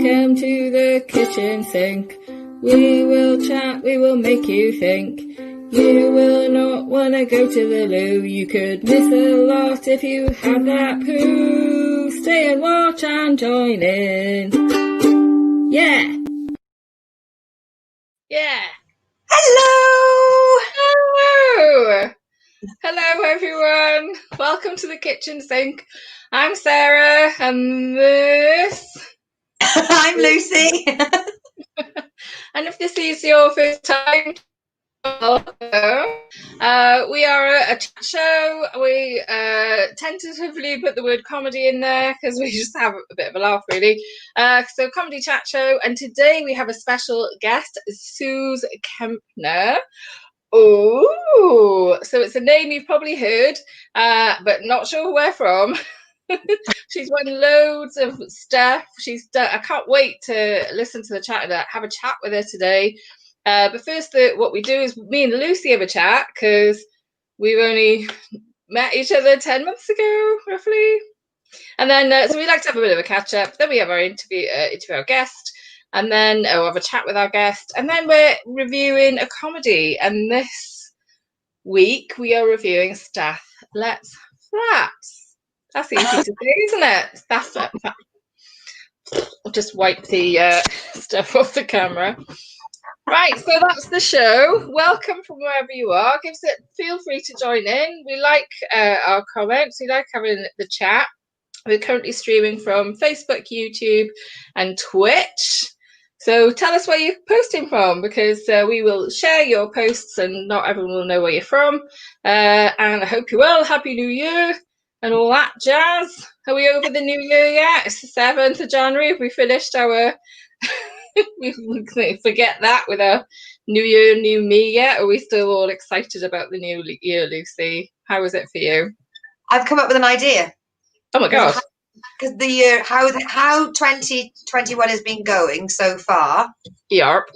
Welcome to the kitchen sink. We will chat, we will make you think. You will not want to go to the loo. You could miss a lot if you had that poo. Stay and watch and join in. Yeah. Yeah. Hello! Hello! Hello everyone. Welcome to the kitchen sink. I'm Sarah and this... I'm Lucy. And if this is your first time, we are a chat show. We tentatively put the word comedy in there because we just have a bit of a laugh, really. So comedy chat show, and today we have a special guest, Sooz Kempner. Oh, so it's a name you've probably heard, but not sure where from. She's won loads of stuff. I can't wait to listen to the chat and have a chat with her today. But first, what we do is me and Lucy have a chat because we've only met each other 10 months ago, roughly. And then, so we like to have a bit of a catch up. Then we have our interview our guest, and then we'll have a chat with our guest. And then we're reviewing a comedy. And this week we are reviewing Stath Lets Flats. That's easy to say, isn't it? Stath Lets Flats. I'll just wipe the stuff off the camera. Right, so that's the show. Welcome from wherever you are. Feel free to join in. We like our comments. We like having the chat. We're currently streaming from Facebook, YouTube, and Twitch. So tell us where you're posting from, because we will share your posts and not everyone will know where you're from. And I hope you're well. Happy New Year and all that jazz. Are we over the New Year yet? It's the 7th of January. Have we finished our... we forget that with our New Year, New Me yet? Are we still all excited about the new year, Lucy? How was it for you? I've come up with an idea. Oh my God. Because the year, how 2021 has been going so far. Yarp.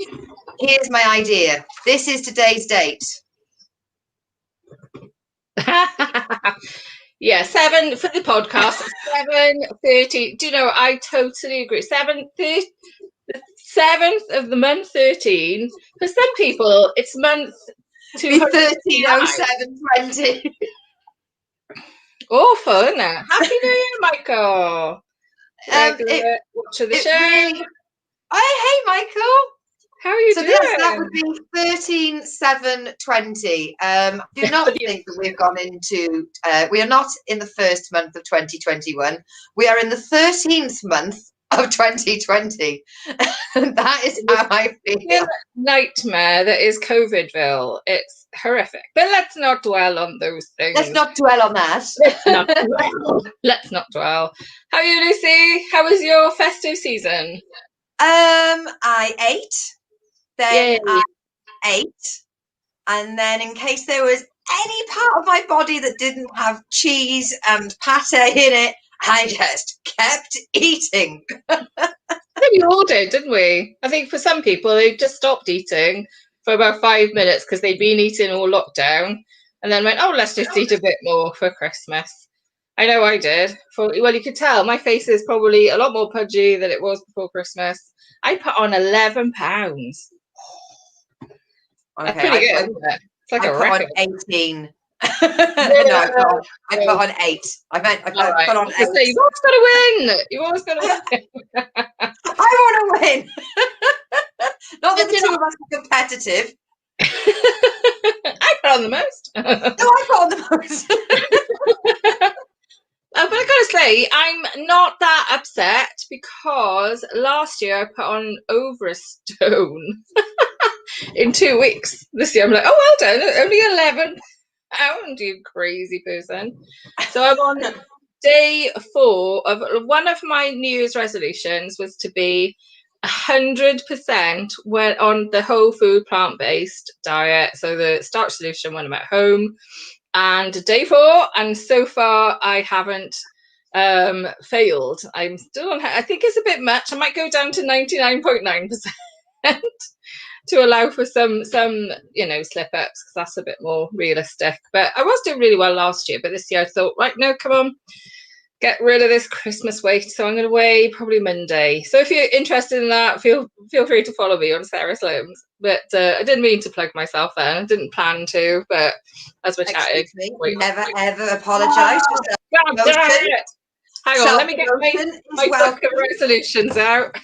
Here's my idea. This is today's date. Yeah, 7 for the podcast. 7:30. Do you know? I totally agree. 7:30. The 7th of the month 13. For some people, it's month 130720. Awful, isn't it? Happy New Year, Michael. Watch of the show. Really... Hey, Michael. How are you doing? Yes, that would be 13/7/20. Do not think that we've gone into. We are not in the first month of 2021. We are in the 13th month of 2020. That is how I feel. Nightmare that is COVIDville. It's horrific. But let's not dwell on those things. Let's not dwell on that. Let's not dwell. How are you, Lucy? How was your festive season? I ate. Then Yay. I ate. And then in case there was any part of my body that didn't have cheese and pate in it, I just kept eating. We all did, didn't we? I think for some people, they just stopped eating for about 5 minutes because they'd been eating all lockdown and then went, oh, let's just eat a bit more for Christmas. I know I did. Well, you could tell my face is probably a lot more pudgy than it was before Christmas. I put on 11 pounds. That's pretty good, isn't it? It's like a record. I put on 18. No, I put on 8. I put on 8. So you've always got to win. You've always got to win. I want to win. Not that the two of us are competitive. I put on the most. No, I put on the most. But I gotta say, I'm not that upset because last year I put on over a stone in 2 weeks. This year I'm like, oh, well done, only 11 pounds, you crazy person. So I'm on day 4 of one of my New Year's resolutions was to be 100% went on the whole food plant-based diet. So the starch solution when I'm at home. And day 4, and so far I haven't failed. I'm still on. I think it's a bit much. I might go down to 99.9% to allow for some slip ups, because that's a bit more realistic. But I was doing really well last year, but this year I thought, right, no, come on, get rid of this Christmas weight. So I'm going to weigh probably Monday. So if you're interested in that, feel free to follow me on Sarah Slomes. But I didn't mean to plug myself then. I didn't plan to, but as we're chatting, never ever apologise. God damn it! Hang on, let me get my book of resolutions out.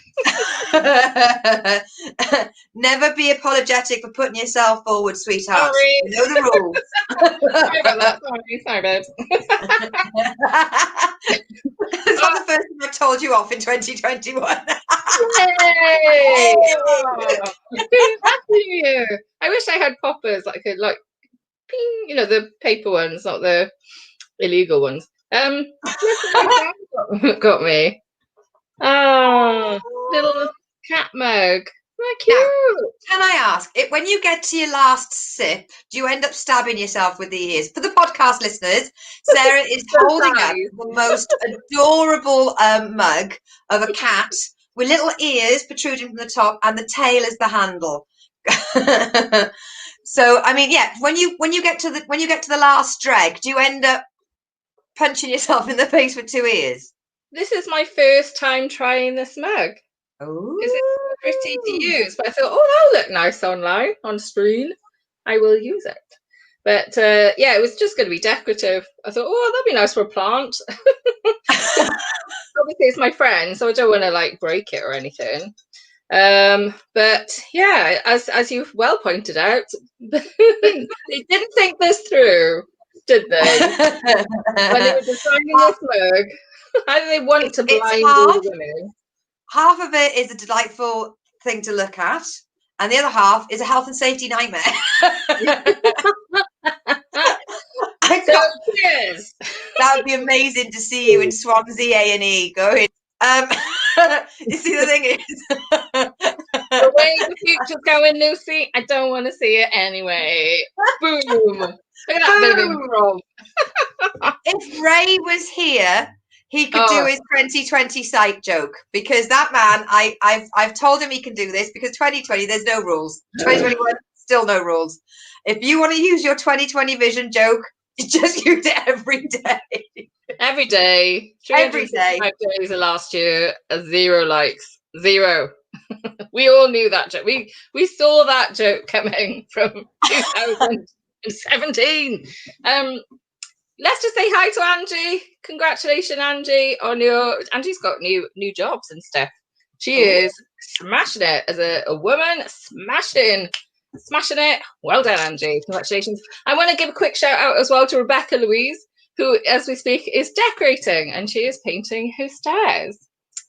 Never be apologetic for putting yourself forward, sweetheart. Sorry. You know the rules. Sorry about that. Sorry, babe. It's not the first time I've told you off in 2021. Yay! Happy New Year. I wish I had poppers that I could like ping, you know, the paper ones, not the illegal ones. Got me. Oh, little cat mug. How cute. Now, can I ask, when you get to your last sip, do you end up stabbing yourself with the ears? For the podcast listeners, Sarah is holding up the most adorable mug of a cat with little ears protruding from the top, and the tail is the handle. So, I mean, yeah, when you get to the last dreg, do you end up punching yourself in the face with two ears? This is my first time trying this mug. Oh, is it pretty to use? But I thought, oh, that'll look nice online on screen. I will use it. But yeah, it was just going to be decorative. I thought, oh, that'd be nice for a plant. Obviously, it's my friend, so I don't want to like break it or anything. But yeah, as you've well pointed out, they didn't think this through, did they? When they were designing this mug, how do they want to blind all the women? Half of it is a delightful thing to look at, and the other half is a health and safety nightmare. Cheers. That would be amazing to see you in Swansea A&E going. You see, the thing is, the way the future's going, Lucy, I don't want to see it anyway. Boom. Look at that bit of improv. If Ray was here, he could do his 2020 sight joke, because that man, I've told him he can do this, because 2020 there's no rules. 2021 still no rules. If you want to use your 2020 vision joke, just use it every day. Every day. Every day. 5 days of last year, 0 likes. 0. We all knew that joke. We saw that joke coming from 2017. Let's just say hi to Angie. Congratulations, Angie, on Angie's got new jobs and stuff. She is smashing it as a woman, smashing it. Well done, Angie. Congratulations. I want to give a quick shout out as well to Rebecca Louise, who, as we speak, is decorating, and she is painting her stairs.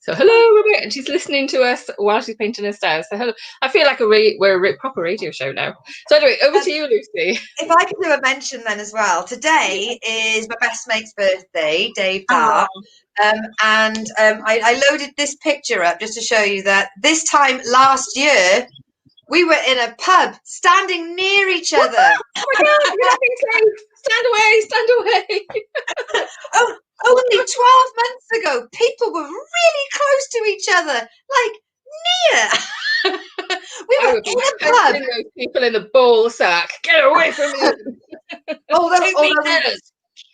So hello, Rebecca. And she's listening to us while she's painting her stairs. So hello. I feel like we're a proper radio show now. So anyway, over to you, Lucy. If I could do a mention then as well. Today is my best mate's birthday, Dave Dart. And I loaded this picture up just to show you that this time last year, we were in a pub standing near each other. Oh my God, you're not being safe. Stand away. Only 12 months ago, people were really close to each other, like near. We were in a pub. Those people in the ball sack. Get away from me.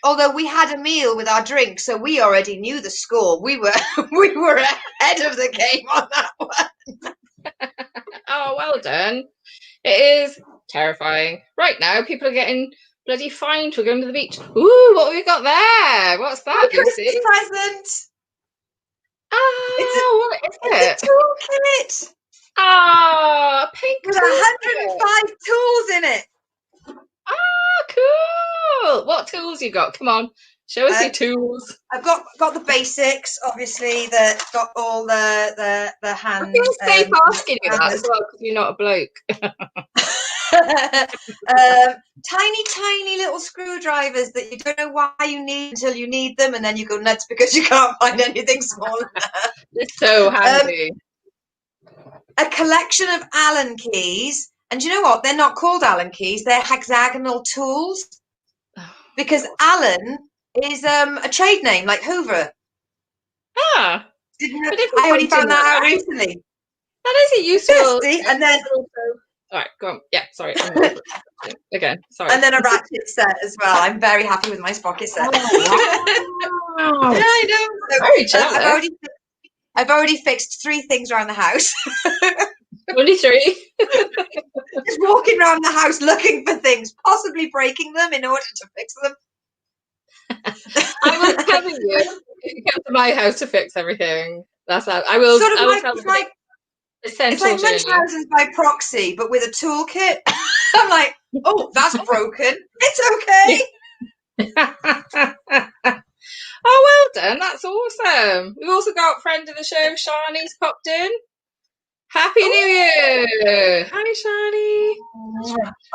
Although we had a meal with our drink, so we already knew the score. We were ahead of the game on that one. Oh, well done. It is terrifying. Right now, people are getting bloody fined for going to the beach. Ooh, what have we got there? What's that, Lucy? Christmas present. Oh, what is it? It's a toolkit. Ah, pink with 105 tools in it. Ah, cool. What tools you got? Come on, show us your tools. I've got the basics, obviously. Got all the hand. I feel safe asking you that as well, because you're not a bloke. Tiny little screwdrivers that you don't know why you need until you need them, and then you go nuts because you can't find anything smaller. It's so handy. A collection of Allen keys, and you know what? They're not called Allen keys; they're hexagonal tools, because Allen is a trade name like Hoover. Ah, I only found that out recently. That is a useful. And then. All right, go on. Yeah, sorry. Again, sorry. And then a ratchet set as well. I'm very happy with my sprocket set. Oh, wow. Wow. Yeah, I know. Very So, jealous. I've already fixed 3 things around the house. Only 3. Just walking around the house looking for things, possibly breaking them in order to fix them. I will tell you if you come to my house to fix everything. That's how I will. Sort of I will like tell you it's essential like journey. Munchausen's by proxy, but with a toolkit. I'm like, oh, that's broken. It's okay. Oh, well done. That's awesome. We've also got friend of the show, Shani's popped in. Happy New Year. Hi, Shani.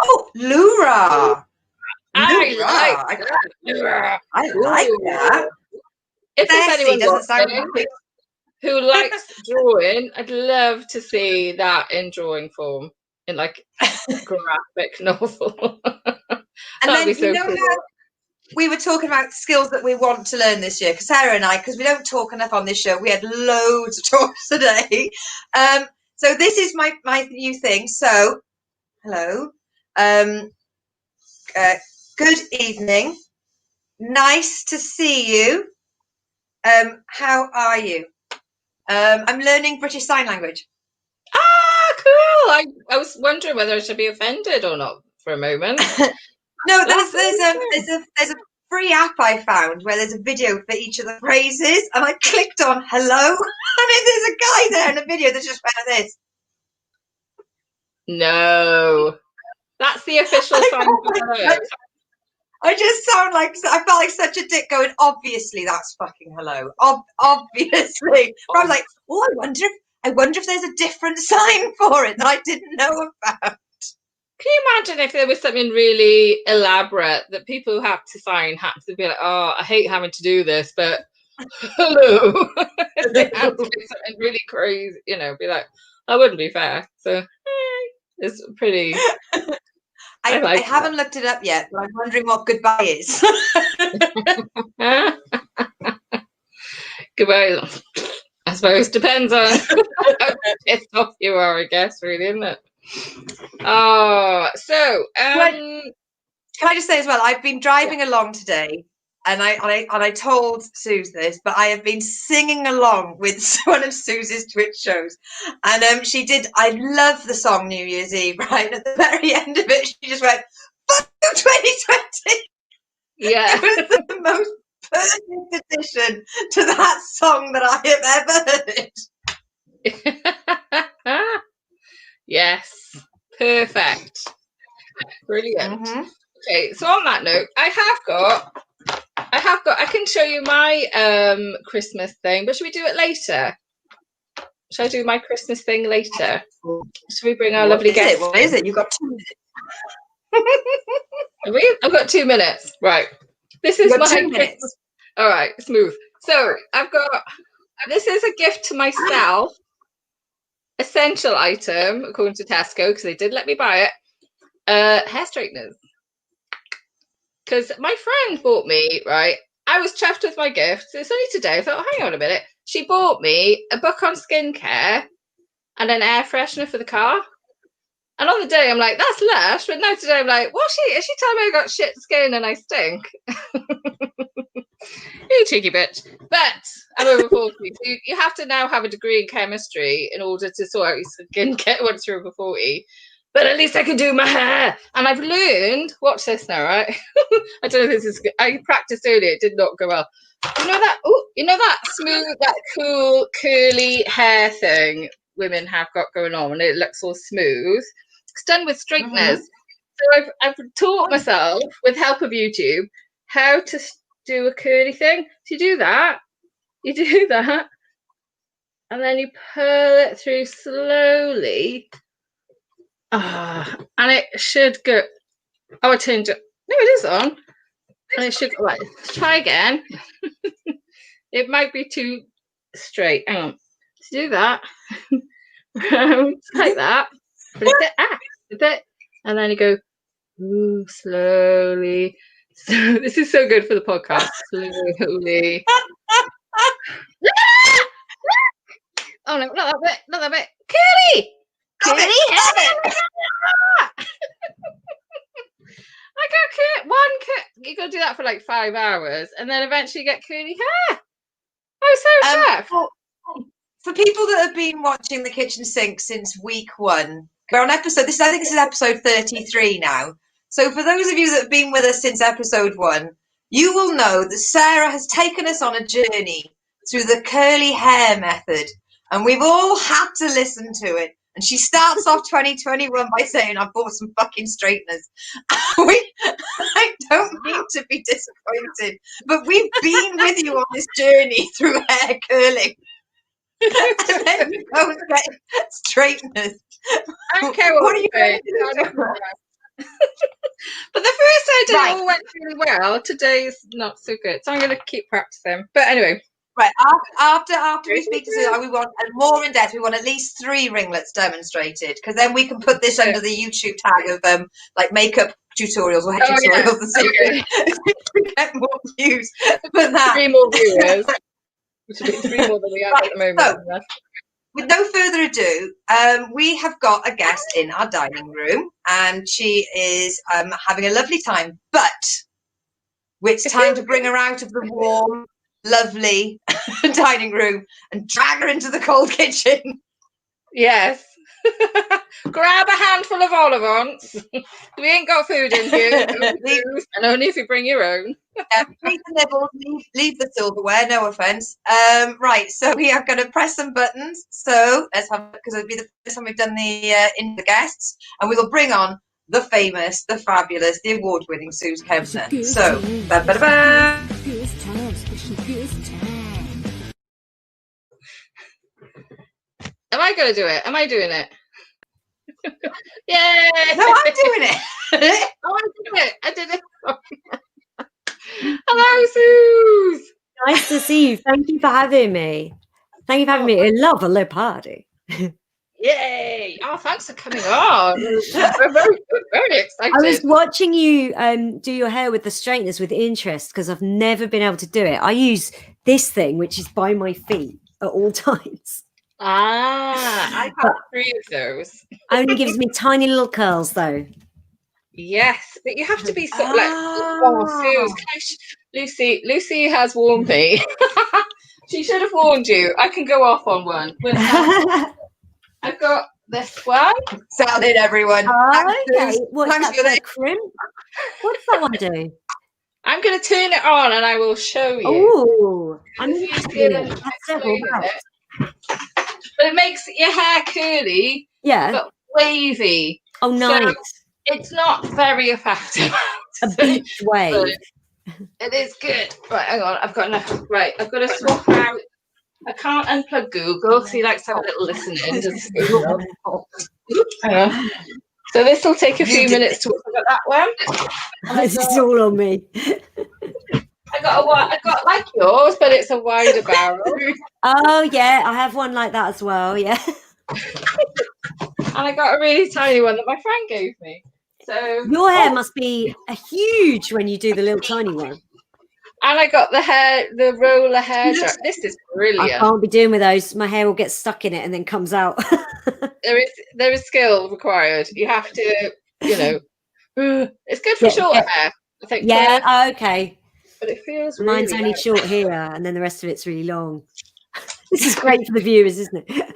Oh, Lura. I like that. I like that. If there's Bessie anyone doesn't sound watching like who likes drawing, I'd love to see that in drawing form, in like graphic novel. And That'd then be so how cool. we were talking about skills that we want to learn this year, because Sarah and I, because we don't talk enough on this show, we had loads of talks today. So this is my new thing. So, hello. Good evening. Nice to see you. How are you? I'm learning British Sign Language. Ah, cool. I was wondering whether I should be offended or not for a moment. No, there's a free app I found where there's a video for each of the phrases, and I clicked on hello, and there's a guy there in a video that just went like this. No, that's the official sign for hello. I just sound like I felt like such a dick going. Obviously, that's fucking hello. Obviously, but I was like, oh, I wonder if there's a different sign for it that I didn't know about. Can you imagine if there was something really elaborate that people who have to sign had to be like, oh, I hate having to do this, but hello. They had to do something really crazy, be like, that wouldn't be fair. So it's pretty. I haven't looked it up yet, but I'm wondering what goodbye is. Goodbye. I suppose depends on how pissed off you are, I guess, really, isn't it? Oh, so can I just say as well, I've been driving along today, and I told Sooz this, but I have been singing along with one of Sooz's Twitch shows, and she did. I love the song New Year's Eve, right? And at the very end of it, she just went, "Fuck you, 2020." Yeah, it was the most perfect addition to that song that I have ever heard. Yes, perfect, brilliant. Okay, so on that note, I can show you my Christmas thing, but should we do it later? Should I do my Christmas thing later? Should we bring our lovely guest? What is it? You've got 2 minutes. I've got 2 minutes. Right. This is my Christmas. All right, smooth. So this is a gift to myself. Essential item, according to Tesco, because they did let me buy it. Hair straighteners. Because my friend bought me, right? I was chuffed with my gift. It's only today. I thought, hang on a minute. She bought me a book on skincare and an air freshener for the car. And on the day, I'm like, that's lush. But now today, I'm like, is she telling me I got shit skin and I stink? You cheeky bitch. But I'm over 40. So you have to now have a degree in chemistry in order to sort out your skincare once you're over 40. But at least I can do my hair. And I've learned, watch this now, right? I don't know if this is good. I practiced earlier, it did not go well. You know that smooth, that cool, curly hair thing women have got going on and it looks all smooth? It's done with straighteners. So I've taught myself, with help of YouTube, how to do a curly thing. So you do that, and then you pull it through slowly. And it should go. Oh, I turned it. No, it is on. And it should go. Right, let's try again. It might be too straight. Hang on. Let's do that. Like that. And then you go slowly. So, this is so good for the podcast. Slowly. Oh no, not that bit. Curly! Curly hair! I got one you got to do that for like 5 hours, and then eventually get curly hair. Oh, so Steph. For people that have been watching the kitchen sink since week 1, we're on episode. I think this is episode 33 now. So for those of you that have been with us since episode 1, you will know that Sarah has taken us on a journey through the curly hair method, and we've all had to listen to it. And she starts off 2021 by saying, "I bought some fucking straighteners." I don't mean to be disappointed, but we've been with you on this journey through hair curling. And then you go and get straighteners. I don't care what you say. But the first I did it all went really well. Today's not so good, so I'm going to keep practicing. But anyway. Right, after we speak to Sue, we want more in depth. We want at least 3 ringlets demonstrated, because then we can put this under the YouTube tag of like makeup tutorials or hair tutorials. Okay. We get more views for that. 3 more viewers, which will be 3 more than we have at the moment. So, with no further ado, we have got a guest in our dining room, and she is having a lovely time. But it's time to bring her out of the warm, lovely dining room and drag her into the cold kitchen. Yes. Grab a handful of olivons. We ain't got food in here. And only if you bring your own. Leave the nibbles, leave the silverware, no offence. Right, so we are going to press some buttons. So let's have, because it'll be the first time we've done the guests, and we will bring on the famous, the fabulous, the award-winning Sooz Kempner. So, ba-ba-da-ba. Am I going to do it? Am I doing it? Yay! No, I'm doing it. Oh, I did it. Hello, Sooz. Nice to see you. Thank you for having me. Thank you for having me. A lovely party. Yay! Oh, thanks for coming on. We're very excited. I was watching you do your hair with the straighteners with interest, because I've never been able to do it. I use this thing, which is by my feet at all times. I have 3 of those. Only gives me tiny little curls, though. Yes, but you have to be sort of like, oh, Sooz, Lucy has warned me. She should have warned you. I can go off on one. I've got this one. Salad, everyone. Okay. What's that for the crimp? What does that one do? I'm going to turn it on and I will show you. Oh, I'm interested. But it makes your hair curly, but wavy. Oh, nice. So it's not very effective. A beach wave. It is good. Right, hang on. I've got enough. Right, I've got to swap out. I can't unplug Google because he likes to have a little listen in. So this will take a few minutes to work at that one. This is all on me. I got like yours, but it's a wider barrel. Oh yeah, I have one like that as well. Yeah. And I got a really tiny one that my friend gave me. So your hair must be huge when you do the little tiny one. And I got the roller hair dryer. This is brilliant. I can't be doing with those. My hair will get stuck in it and then comes out. There is skill required. You have to, it's good for short hair. I think. Yeah. Okay. But it feels mine's really only short here, and then the rest of it's really long. This is great for the viewers, isn't it?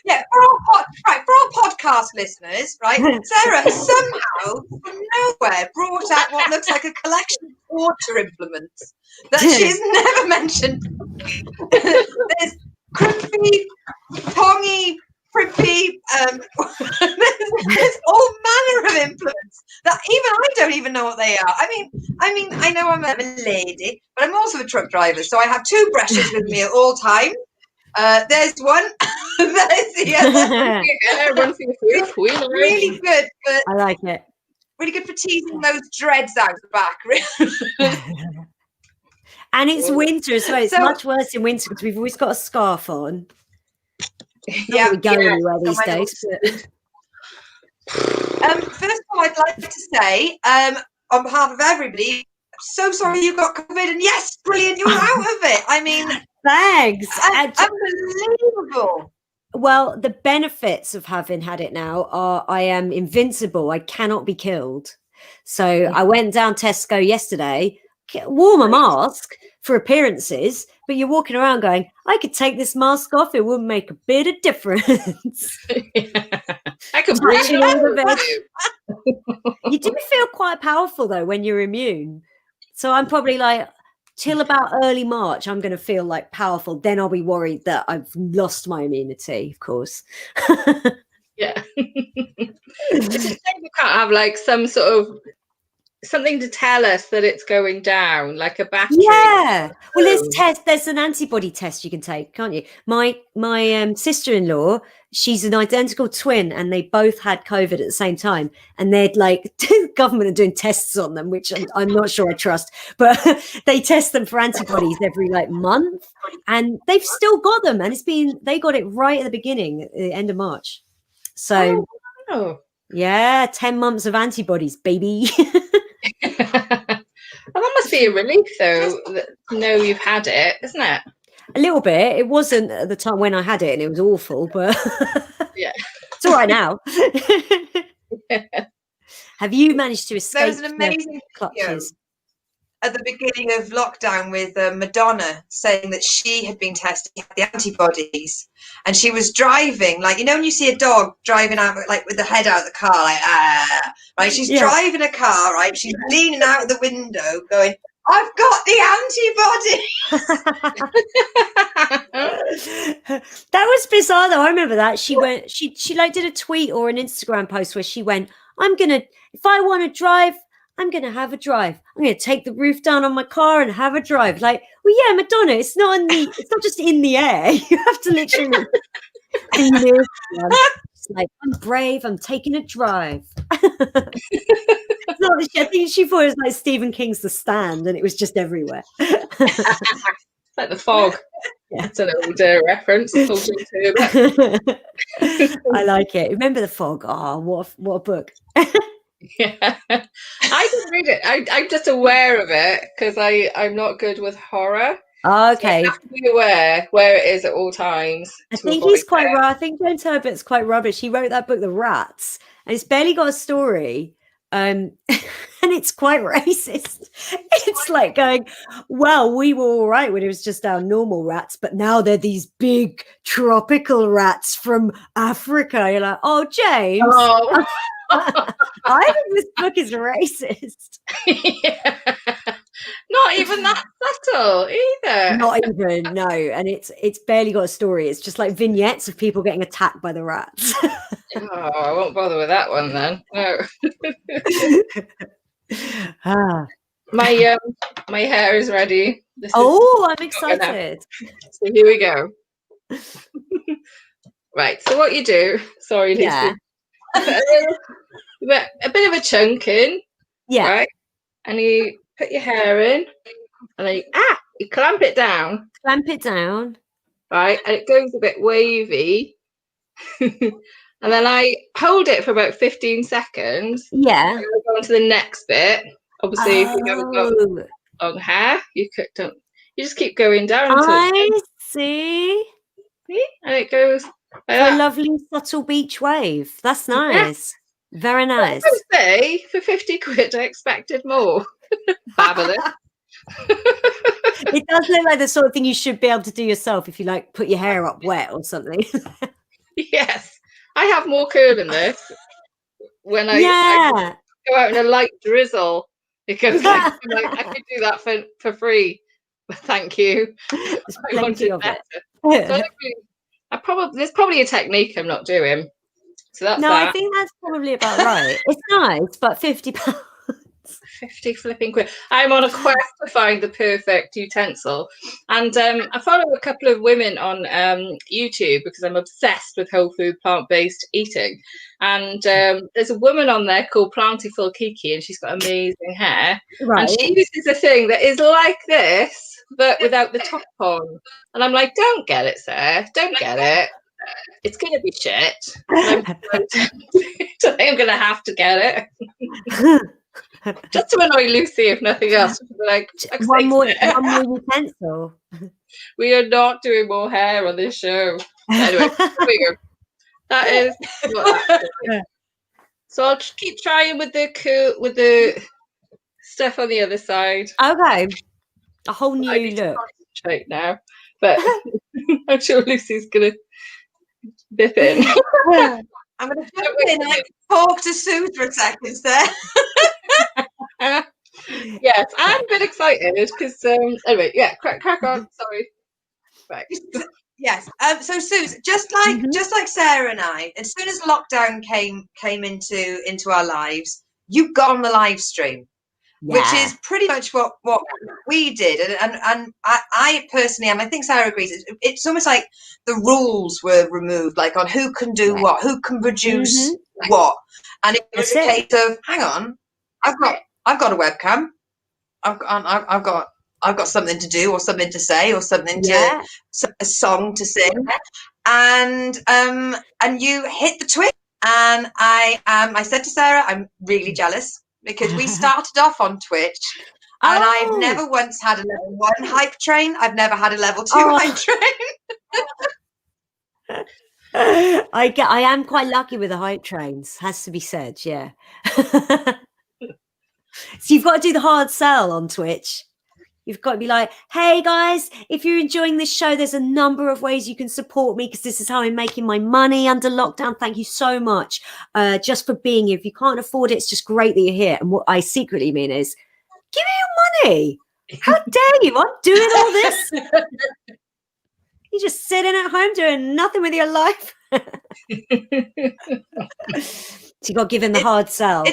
Yeah, for our podcast listeners, right? Sarah has somehow, from nowhere, brought out what looks like a collection of water implements that she's never mentioned. There's crimpy, tongy, primpy, there's all manner of implements that even I don't even know what they are. I mean, I know I'm a lady, but I'm also a truck driver, so I have 2 brushes with me at all times. There's one. There's the other. Really good. I like it. Really good for teasing those dreads out the back. And it's winter as well. It's much worse in winter because we've always got a scarf on. Yeah, we go anywhere these days. First of all, I'd like to say, on behalf of everybody, I'm so sorry you got COVID, and yes, brilliant, you're out of it. I mean, thanks. Unbelievable. Well, the benefits of having had it now are I am invincible. I cannot be killed. So I went down Tesco yesterday, wore my mask for appearances, but you're walking around going, I could take this mask off, it wouldn't make a bit of difference. I could breathe Touching all the out. veg. You do feel quite powerful though when you're immune. So I'm probably like, till about early March, I'm going to feel like powerful. Then I'll be worried that I've lost my immunity, of course. Yeah. It's a shame we can't have like some sort of something to tell us that it's going down, like a battery. Yeah. Well, there's an antibody test you can take, can't you? My sister-in-law, she's an identical twin, and they both had COVID at the same time. And they'd like the government are doing tests on them, which I'm not sure I trust, but they test them for antibodies every like month, and they've still got them. And they got it right at the beginning, at the end of March. So yeah, 10 months of antibodies, baby. Well, that must be a relief, though, to know you've had it, isn't it? A little bit. It wasn't at the time when I had it, and it was awful, but yeah, it's all right now. Have you managed to escape? There was an amazing clutches at the beginning of lockdown with Madonna saying that she had been tested the antibodies, and she was driving, like, you know when you see a dog driving out like with the head out of the car, like right, she's driving a car, right, she's leaning out of the window going, I've got the antibody. That was bizarre though. I remember that she like did a tweet or an Instagram post where she went, if I want to drive, I'm going to have a drive. I'm going to take the roof down on my car and have a drive. Like, well, yeah, Madonna, it's not just in the air. You have to literally live. It's like, I'm brave. I'm taking a drive. I think she thought it was like Stephen King's The Stand, and it was just everywhere. Like The Fog. Yeah. It's an old reference. I like it. Remember The Fog? Oh, what a book. Yeah, I didn't read it. I'm just aware of it because I'm not good with horror. Oh, okay. So I have to be aware where it is at all times. I think he's quite right. I think James Herbert's quite rubbish. He wrote that book, The Rats, and it's barely got a story. And it's quite racist. It's like going, well, we were all right when it was just our normal rats, but now they're these big tropical rats from Africa. You're like, oh, James. Oh. I think this book is racist. Yeah. Not even that subtle either. Not even, no. And it's barely got a story. It's just like vignettes of people getting attacked by the rats. Oh, I won't bother with that one then. No. My hair is ready. I'm excited. So here we go. Right. So what you do? Sorry, Lucy. Yeah. A bit of a chunk in, right? And you put your hair in, and then you clamp it down. Right, and it goes a bit wavy. And then I hold it for about 15 seconds. Yeah. And I go on to the next bit. Obviously, if you haven't got long hair, you just keep going down. I see. And it goes a lovely subtle beach wave. That's nice. Yeah. Very nice. I would say for 50 quid, I expected more. Fabulous. It does look like the sort of thing you should be able to do yourself if you like put your hair up wet or something. Yes. I have more curl in this when I go out in a light drizzle because I could do that for free. Thank you. I wanted better. So there's probably a technique I'm not doing. So that's I think that's probably about right. It's nice, but £50. 50 flipping quid. I'm on a quest to find the perfect utensil, and I follow a couple of women on YouTube because I'm obsessed with whole food plant-based eating, and there's a woman on there called Plantiful Kiki, and she's got amazing hair, and she uses a thing that is like this but without the top on, and I'm like, don't get it, Sarah, don't get it, it's gonna be shit. I'm gonna have to get it. Just to annoy Lucy, if nothing else. Like, one more utensil. We are not doing more hair on this show. Anyway, that is what that is. So I'll keep trying with the stuff on the other side. Okay. A whole I new need to look. concentrate now, but I'm sure Lucy's gonna bip in. I'm going to jump in and talk to Sooz for a second there. Yes, I'm a bit excited because anyway, yeah, crack on. Sorry. Right. Yes. So Sooz, just like Sarah and I, as soon as lockdown came into our lives, you got on the live stream. Yeah. Which is pretty much what we did, and I personally, and I think Sarah agrees. It's almost like the rules were removed, like on who can do what, who can produce what, and it was a case of, hang on, I've got a webcam, I've got something to do or something to say or something to a song to sing, and you hit the Twitch, and I said to Sarah, I'm really jealous. Because we started off on Twitch, and I've never once had a level 1 hype train. I've never had a level 2 hype train. I am quite lucky with the hype trains, has to be said. Yeah. So you've got to do the hard sell on Twitch. You've got to be like, hey guys, if you're enjoying this show, there's a number of ways you can support me because this is how I'm making my money under lockdown. Thank you so much just for being here. If you can't afford it, it's just great that you're here. And what I secretly mean is, give me your money. How dare you? I'm doing all this. You're just sitting at home doing nothing with your life. So you got to give him the hard sell.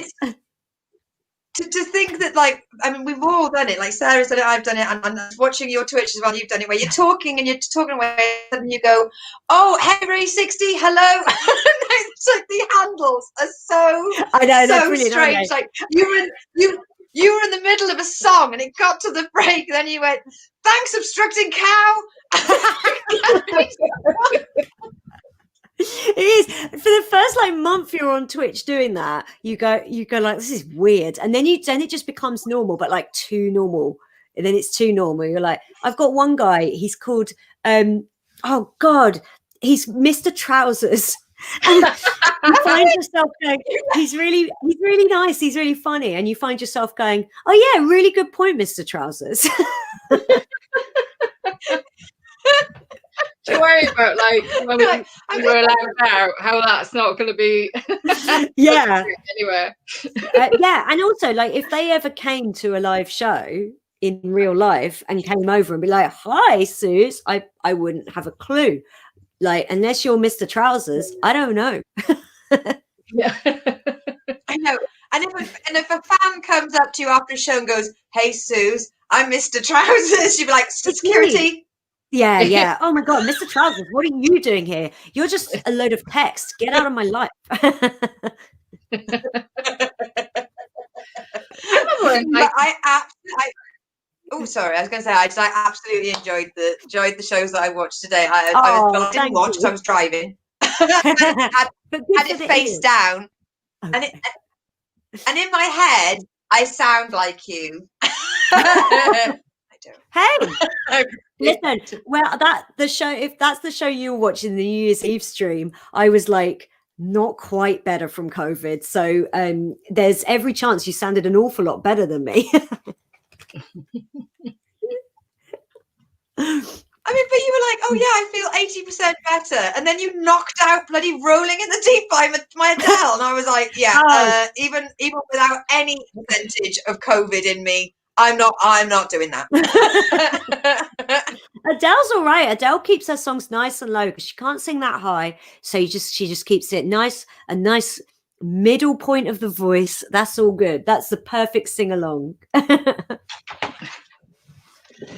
To think that, like, I mean, we've all done it. Like Sarah's done it, I've done it, and watching your Twitch as well, you've done it, where you're talking away, and you go, "Oh, hey, Ray 60, hello." It's like the handles are so strange. Like you were in the middle of a song, and it got to the break, and then you went, "Thanks, obstructing cow." It is for the first like month you're on Twitch doing that. You go like, this is weird, and then it just becomes normal, but like too normal. And then it's too normal. You're like, I've got one guy. He's called oh God, he's Mr. Trousers. And you find yourself going, he's really nice. He's really funny, and you find yourself going, oh yeah, really good point, Mr. Trousers. Do you worry about like when we're allowed out, how that's not going to be anywhere? Yeah, and also like if they ever came to a live show in real life and came over and be like, "Hi, Sooz," I wouldn't have a clue. Like unless you're Mr. Trousers, I don't know. Yeah, I know. And if a fan comes up to you after a show and goes, "Hey, Sooz, I'm Mr. Trousers," you'd be like, "Security." Yeah. Oh my God, Mr. Trousers, what are you doing here? You're just a load of text. Get out of my life. Sorry, I was going to say I absolutely enjoyed the shows that I watched today. I didn't watch because I was driving. had it face down, and in my head I sound like you. I don't. Hey. Listen, well, if that's the show you were watching, the New Year's Eve stream, I was like not quite better from COVID. So there's every chance you sounded an awful lot better than me. I mean, but you were like, "Oh yeah, I feel 80% better," and then you knocked out bloody "Rolling in the Deep" by Adele, and I was like, "Yeah, even without any percentage of COVID in me, I'm not doing that." Adele's all right. Adele keeps her songs nice and low because she can't sing that high, so she just keeps it nice, a nice middle point of the voice. That's all good. That's the perfect sing along.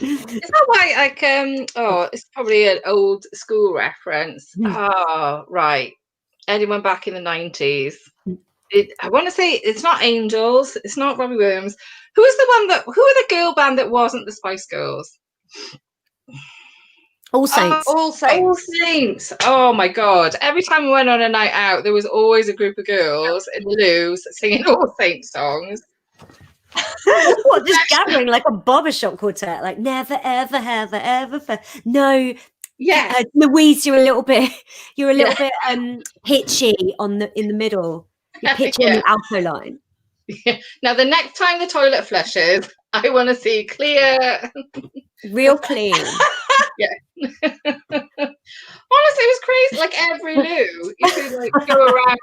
Is that why it's probably an old school reference. Oh, right. Anyone back in the 90s. I want to say it's not Angels, it's not Robbie Williams. Who are the girl band that wasn't the Spice Girls? All Saints. All Saints. All Saints. Oh my God. Every time we went on a night out, there was always a group of girls in the loos singing All Saints songs. What, just gathering like a barbershop quartet, like never ever ever no. Louise, you're a little bit pitchy in the middle. You picture on the alto line. Yeah. Now, the next time the toilet flushes, I want to see clear. Real clean. Yeah. Honestly, it was crazy. Like every loo, you could like go around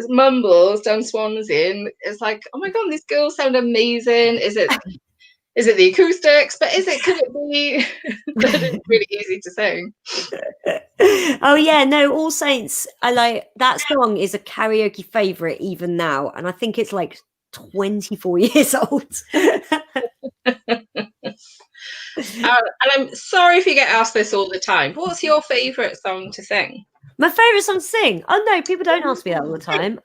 Mumbles down Swansea, and it's like, oh my god, these girls sound amazing. Is it the acoustics? But could it be that it's really easy to sing? Oh yeah, no, All Saints. I like that song is a karaoke favorite even now, and I think it's like 24 years old. And I'm sorry if you get asked this all the time. What's your favorite song to sing? My favorite song to sing? Oh no, people don't ask me that all the time.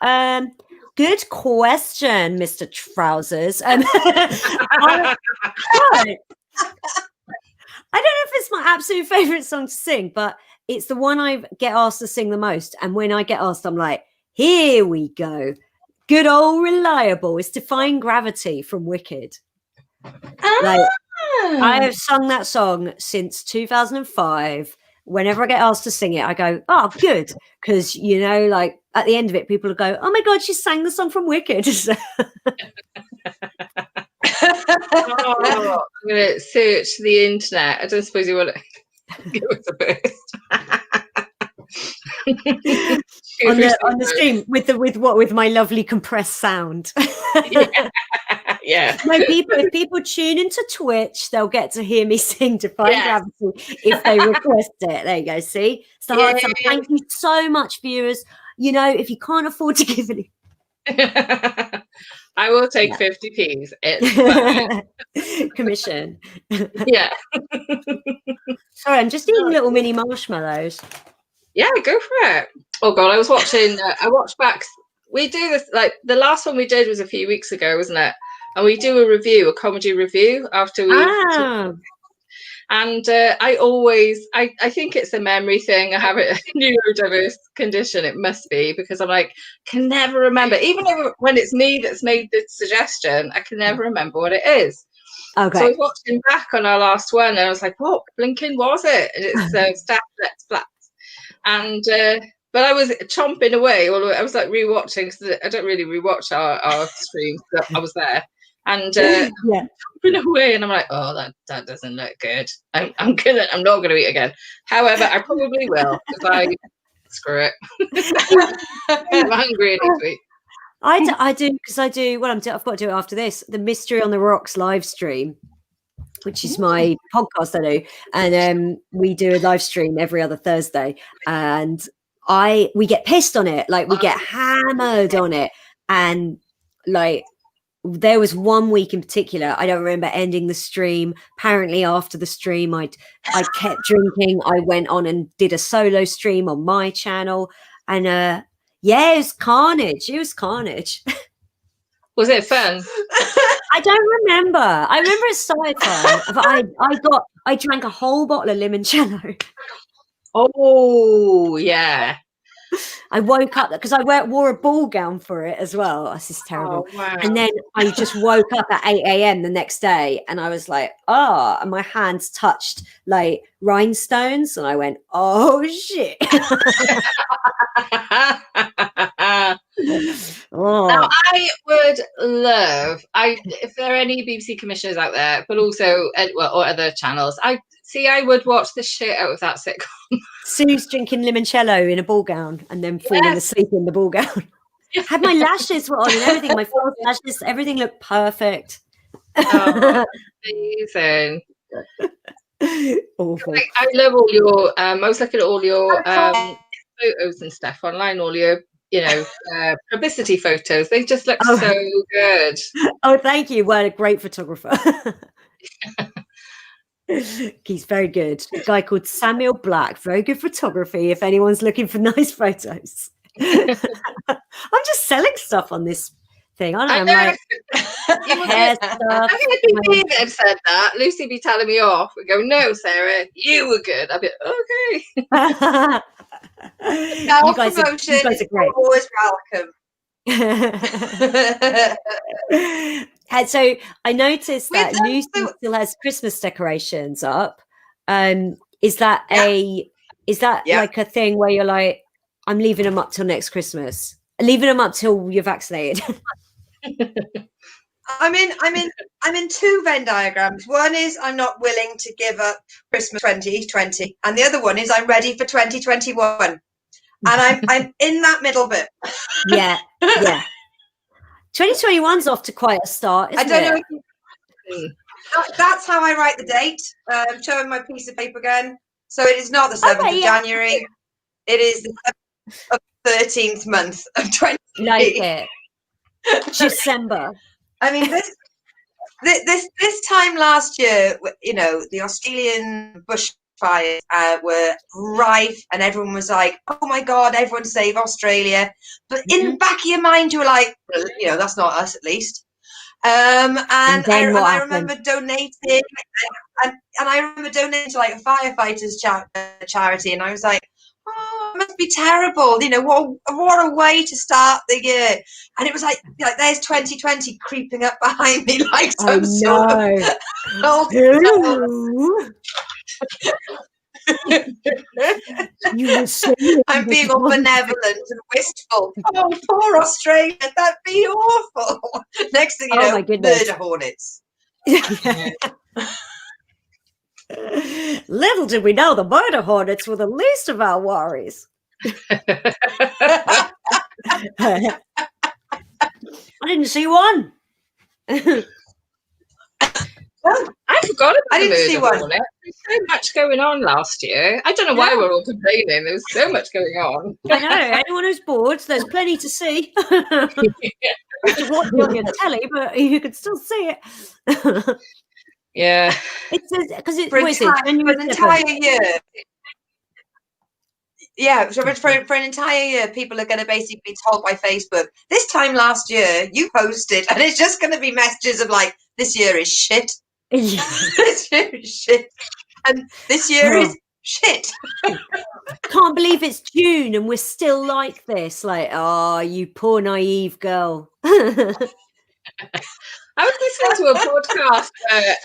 Good question, Mr. Trousers. I don't know if it's my absolute favorite song to sing, but it's the one I get asked to sing the most. And when I get asked, I'm like, here we go. Good old Reliable. It's Defying Gravity from Wicked. Like, I have sung that song since 2005. Whenever I get asked to sing it, I go, oh, good. Because, you know, like at the end of it, people will go, oh my God, she sang the song from Wicked. I'm going to search the internet. I don't suppose you want to give us a boost. on the stream with my lovely compressed sound. Yeah. No, if people tune into Twitch, they'll get to hear me sing Defying Gravity if they request it. There you go. See, it's the hard time. Thank you so much, viewers. You know, if you can't afford to give it, I will take 50p's. It's commission. Yeah. Sorry, I'm just eating little mini marshmallows. Yeah, go for it. Oh God, I was watching. I watched back. We do this like the last one we did was a few weeks ago, wasn't it? And we do a comedy review after we. And I think it's a memory thing. I have a neurodiverse condition. It must be because I'm like, can never remember. Even when it's me that's made the suggestion, I can never remember what it is. Okay. So I was watching back on our last one and I was like, what blinking was it? And it's Stath Lets Flats. And but I was chomping away. I was like rewatching because I don't really rewatch our streams. But I was there. And chomping away, and I'm like, oh, that doesn't look good. I'm not gonna eat again. However, I probably will because screw it. I'm hungry next week. I do because I've got to do it after this. The Mystery on the Rocks live stream, which is my podcast I do, and we do a live stream every other Thursday, and we get pissed on it, like we get hammered on it, and like. There was one week in particular, I don't remember ending the stream. Apparently after the stream, I kept drinking. I went on and did a solo stream on my channel. And it was carnage. It was carnage. Was it fun? I don't remember. I remember it started fun. But I drank a whole bottle of limoncello. Oh, yeah. I woke up because I wore a ball gown for it as well. This is terrible. Oh, wow. And then I just woke up at 8 a.m. the next day and I was like, and my hands touched like rhinestones. And I went, oh, shit. Now, I would love, if there are any BBC commissioners out there, but also, or other channels, I would watch the shit out of that sitcom. Sooz drinking limoncello in a ball gown and then falling asleep in the ball gown. Had my lashes were on and everything. My false lashes, everything looked perfect. Oh, amazing. Awful. I love all your, I was looking at all your photos and stuff online, all your, publicity photos. They just look so good. Oh, thank you. Well, a great photographer. He's very good. A guy called Samuel Black. Very good photography if anyone's looking for nice photos. I'm just selling stuff on this thing. I know. I'm like, hair stuff. I think it'd be me that had said that. Lucy be telling me off. We go, no, Sarah, you were good. I'd be okay. Self-promotion is great. Always welcome. And so I noticed that Lucy still has Christmas decorations up. Is that like a thing where you're like, I'm leaving them up till next Christmas? Leaving them up till you're vaccinated. I'm in two Venn diagrams. One is I'm not willing to give up Christmas 2020, and the other one is I'm ready for 2021. And I'm in that middle bit. Yeah. 2021's off to quite a start, isn't I don't it? know. That's how I write the date. I'm showing my piece of paper again. So it is not the 7th of January. It is the 7th of 13th month of 2020. Like it. December. I mean, this time last year, you know, the Australian bushfires were rife, and everyone was like, "Oh my God, everyone save Australia!" But in the back of your mind, you were like, well, "You know, that's not us, at least." And I remember donating, and I remember donating to like a firefighters charity, and I was like, "Oh, it must be terrible, you know, what a way to start the year." And it was like there's 2020 creeping up behind me like some sort of I'm being all benevolent and wistful. Oh, poor Australia, that'd be awful. Next thing you know, murder hornets. Little did we know the murder hornets were the least of our worries. I didn't see one. I forgot about I didn't see one. Hornet. There's so much going on last year. I don't know why we're all complaining. There was so much going on. I know. Anyone who's bored, there's plenty to see. To watch on your telly, but you can still see it. Yeah. It's because it's for an entire year. Yeah, so for an entire year, people are going to basically be told by Facebook, this time last year, you posted, and it's just going to be messages of like, this year is shit. This year is shit. And this year is shit. Can't believe it's June and we're still like this. Like, oh, you poor naive girl. I was listening to a podcast,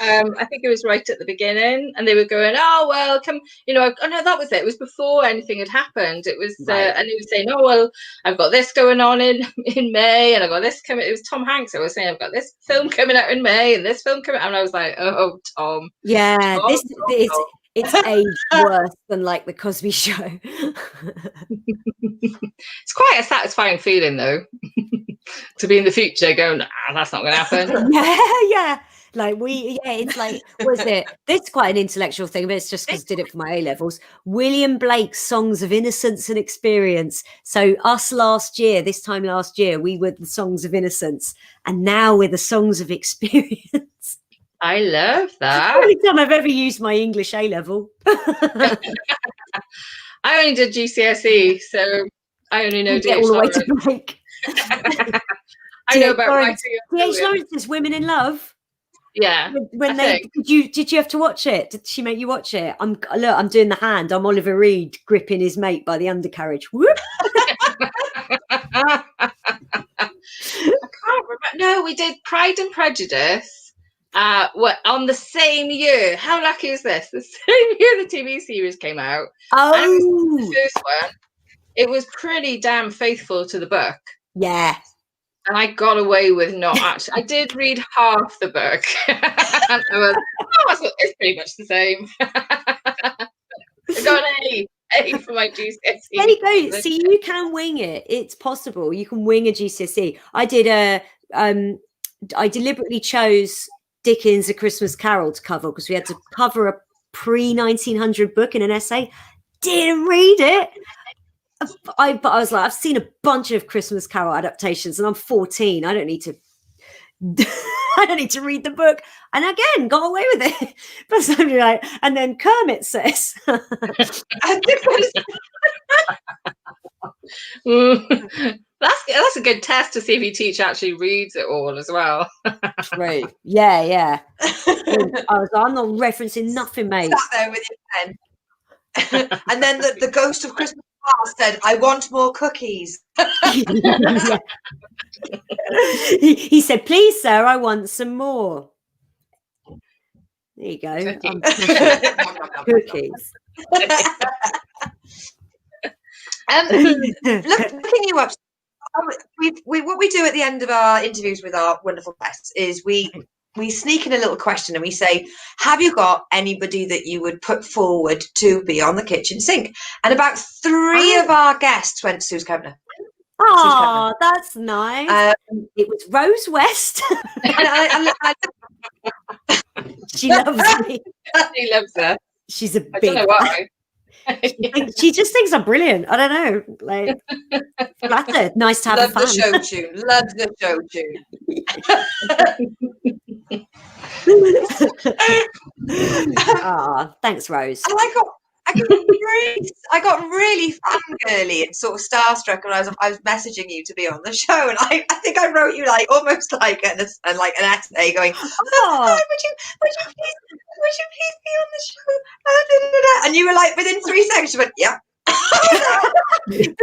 I think it was right at the beginning, and they were going, "Oh well, come, you know." Oh no, that was it. It was before anything had happened. It was, and he was saying, "Oh well, I've got this going on in May, and I've got this coming." It was Tom Hanks. I was saying, "I've got this film coming out in May, and this film coming," and I was like, "Oh, Tom." Yeah, Tom. It's aged worse than like the Cosby Show. It's quite a satisfying feeling, though. To be in the future going, that's not going to happen. Yeah. Like it's like, what is it? It's quite an intellectual thing, but it's just because I did it for my A-levels. William Blake's Songs of Innocence and Experience. So us this time last year, we were the Songs of Innocence, and now we're the Songs of Experience. I love that. Only time I've ever used my English A-level. I only did GCSE, so I only know all the way to Blake. I know about writing. D.H. Lawrence's Women in Love. Yeah. Did you have to watch it? Did she make you watch it? I'm doing the hand. I'm Oliver Reed gripping his mate by the undercarriage. Whoop. I can't remember. No, we did Pride and Prejudice. On the same year. How lucky is this? The same year the TV series came out. Oh, the first one. It was pretty damn faithful to the book. Yeah. And I got away with not actually. I did read half the book. And I was, it's pretty much the same. I got an A for my GCSE. There you go. See, you can wing it. It's possible. You can wing a GCSE. I did I deliberately chose Dickens' A Christmas Carol to cover because we had to cover a pre-1900 book in an essay. Didn't read it. But I was like, I've seen a bunch of Christmas Carol adaptations, and I'm 14. I don't need to read the book. And again, got away with it. But somebody like, and then Kermit says, that's a good test to see if your teacher actually reads it all as well. Right? Yeah. I'm not referencing nothing, mate. Sat there with your pen. And then the ghost of Christmas past said, "I want more cookies." He said, "Please, sir, I want some more." There you go. Cookies. Looking you up, what we do at the end of our interviews with our wonderful guests is we sneak in a little question and we say, have you got anybody that you would put forward to be on the kitchen sink? And about 3 of our guests went Sooz Kempner. Oh, that's nice. It was Rose West. She loves me. She loves her. She's a big. I don't know why. She just thinks I'm brilliant. I don't know. Like, flattered. Nice to have Love a fan. the show tune. Love the show tune. Thanks, Rose. And I got really fangirly and sort of starstruck when I was messaging you to be on the show, and I think I wrote you like almost like an essay going, oh, would you please be on the show? And you were like, within 3 seconds, you went, yeah. I'm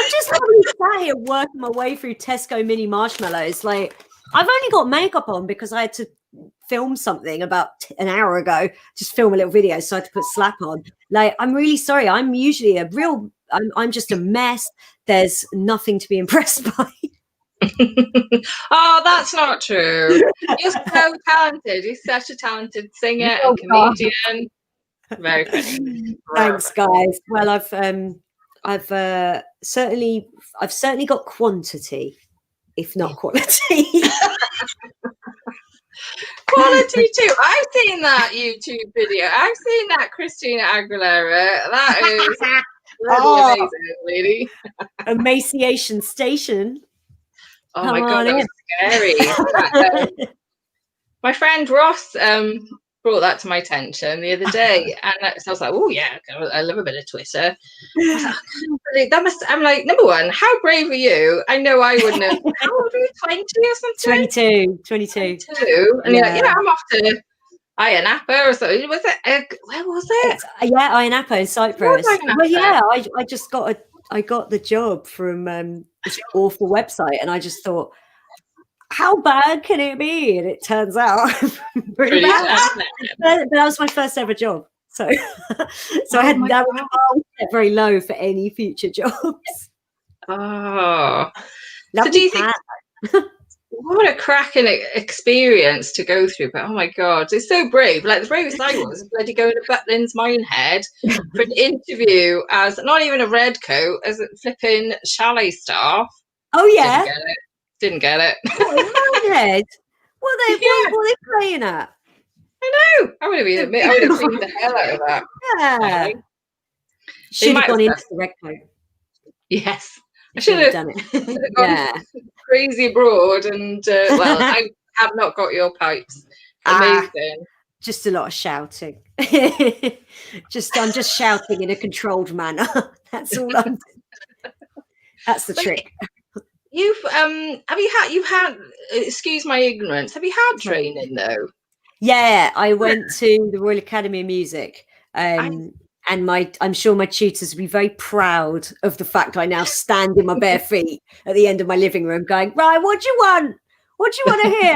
just probably sat here working my way through Tesco mini marshmallows. Like, I've only got makeup on because I had to film something about an hour ago, just film a little video, so I had to put slap on. Like, I'm really sorry. I'm usually I'm just a mess. There's nothing to be impressed by. Oh, that's not true. You're so talented. You're such a talented singer and comedian. Very funny. Thanks, guys. Well, I've certainly got quantity, if not quality. Quality too. I've seen that YouTube video. I've seen that Christina Aguilera. That is amazing, lady. Emaciation Station. Oh my God, that was scary. My friend Ross brought that to my attention the other day, and so I was like, oh yeah, I love a bit of Twitter. I was like, I'm like, number one, how brave are you? I know I wouldn't have. How old are you, 20 or something? 22. And you're like, yeah, I'm off to Ayia Napa or something. Was it? Where was it? Yeah, Ayia Napa in Cyprus. Well, yeah, I just got the job from this awful website, and I just thought, how bad can it be? And it turns out pretty bad. But that was my first ever job. So I had no very low for any future jobs. Oh. So do you think what a cracking experience to go through? But oh my God, it's so brave. Like the bravest I was bloody going to Butlins Minehead for an interview as not even a red coat, as a flipping chalet staff. Oh yeah. Didn't get it. Minehead. What are they playing at? I know. I would have been the hell out of that. Yeah. Should have gone into the red coat. Yes. I should have done it. Yeah. Crazy abroad, and well, I have not got your pipes. Amazing. Just a lot of shouting. I'm just shouting in a controlled manner. That's all I'm doing. That's the trick. You've excuse my ignorance, have you had training though? Yeah, I went to the Royal Academy of Music. And I'm sure my tutors will be very proud of the fact I now stand in my bare feet at the end of my living room going, right, what do you want? What do you want to hear?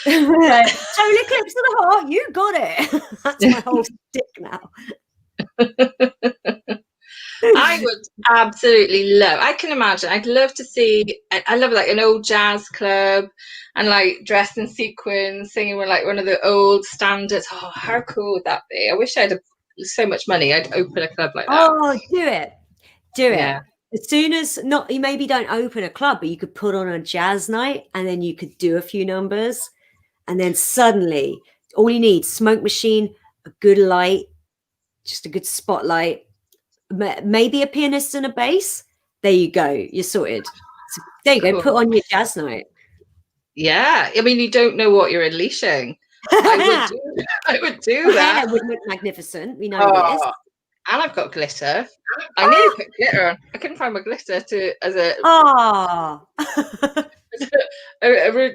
Solar Eclipse of the Heart, you got it. That's my whole stick now. I would absolutely love, I can imagine, I'd love to see, I love like an old jazz club and like dressed in sequins, singing with like one of the old standards. Oh, how cool would that be? I wish I had so much money, I'd open a club like that. Oh, do it. As soon as, you maybe don't open a club, but you could put on a jazz night and then you could do a few numbers. And then suddenly, all you need, smoke machine, a good light, just a good spotlight, maybe a pianist and a bass. There you go. You're sorted. So there you go. Put on your jazz night. Yeah. I mean, you don't know what you're unleashing. I would do that. Hair would look magnificent. We know this. And I've got glitter. I nearly put glitter on. I couldn't find my glitter as a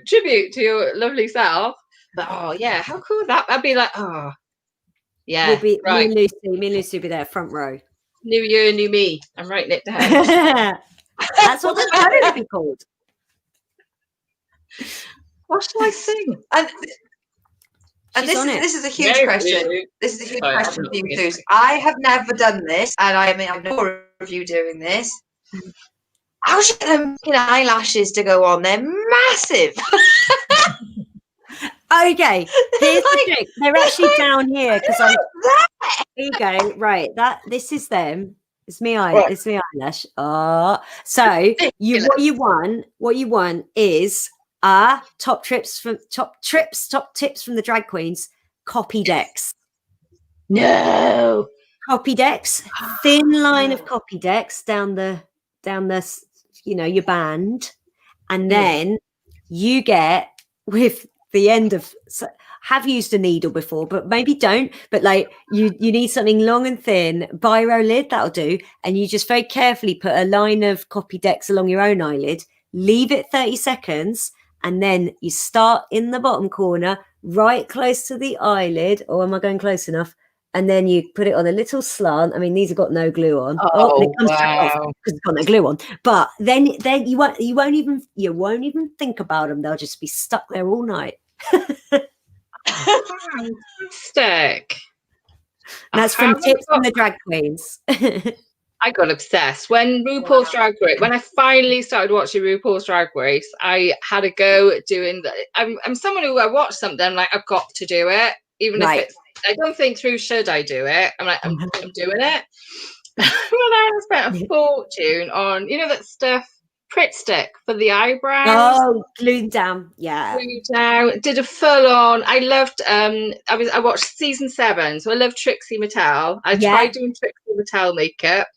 tribute to your lovely self. But yeah, how cool would that? I'd be like, yeah. Me and Lucy will be there, front row. New year, new me. I'm writing it down. That's what the show would be called. What shall I sing? And this is a huge question. This is a huge question for you, Sooz. I have never done this, and I know of you doing this. How should I get eyelashes to go on? They're massive. Okay, here's the thing. They're actually down here because I'm. There you go. Right, this is them. It's me It's me eyelash. Oh, so what you want is top tips from the drag queens. Copy decks. No. Copy decks. Thin line of copy decks down the your band, and then you get with the end of. Have used a needle before, but maybe don't. But like you need something long and thin, biro lid, that'll do. And you just very carefully put a line of copy decks along your own eyelid, leave it 30 seconds, and then you start in the bottom corner, right close to the eyelid. Or am I going close enough? And then you put it on a little slant. I mean, these have got no glue on. Oh, and it comes back off because it's got no glue on. But then you won't even think about them. They'll just be stuck there all night. Fantastic. That's from tips from the drag queens. I got obsessed when RuPaul's Drag Race. When I finally started watching RuPaul's Drag Race, I had a go at doing that. I'm someone who I watch something, I'm like, I've got to do it, even if it's. I don't think through should I do it. I'm like, I'm doing it. Well, I spent a fortune on that stuff. Pritt stick for the eyebrows. Oh, glued down. Yeah. Glued down. Did a full on. I loved I watched season 7, so I loved Trixie Mattel. I tried doing Trixie Mattel makeup,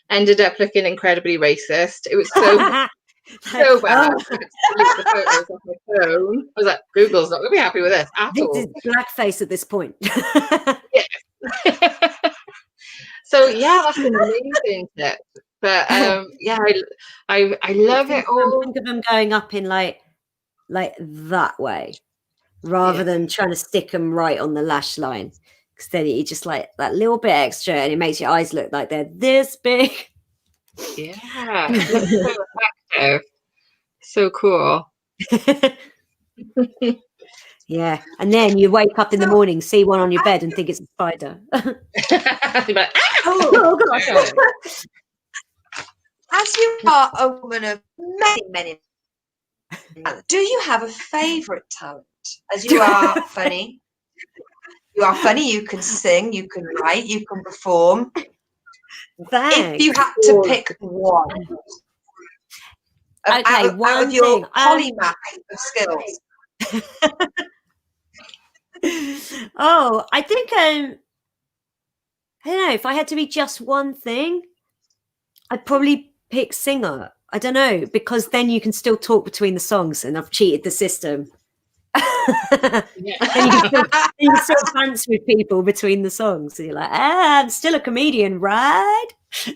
ended up looking incredibly racist. It was so so bad. I had to delete the photos off my phone. I was like, Google's not gonna be happy with this at all. This is blackface at this point. Yes. So yeah, that's an amazing tip. But yeah, I love it all. Think of them going up in like that way, rather than trying to stick them right on the lash line, because then you just like that little bit extra, and it makes your eyes look like they're this big. Yeah, it's so effective, so cool. Yeah, and then you wake up in the morning, see one on your bed, and think it's a spider. You're like, oh God. As you are a woman of many, do you have a favourite talent? As you are funny. You are funny, you can sing, you can write, you can perform. Thanks. If you had to pick one. Out of your polymath of skills. Oh, I think I don't know, if I had to be just one thing, I'd probably pick singer. I don't know, because then you can still talk between the songs, and I've cheated the system. And you can still dance with people between the songs, and you're like, I'm still a comedian, right?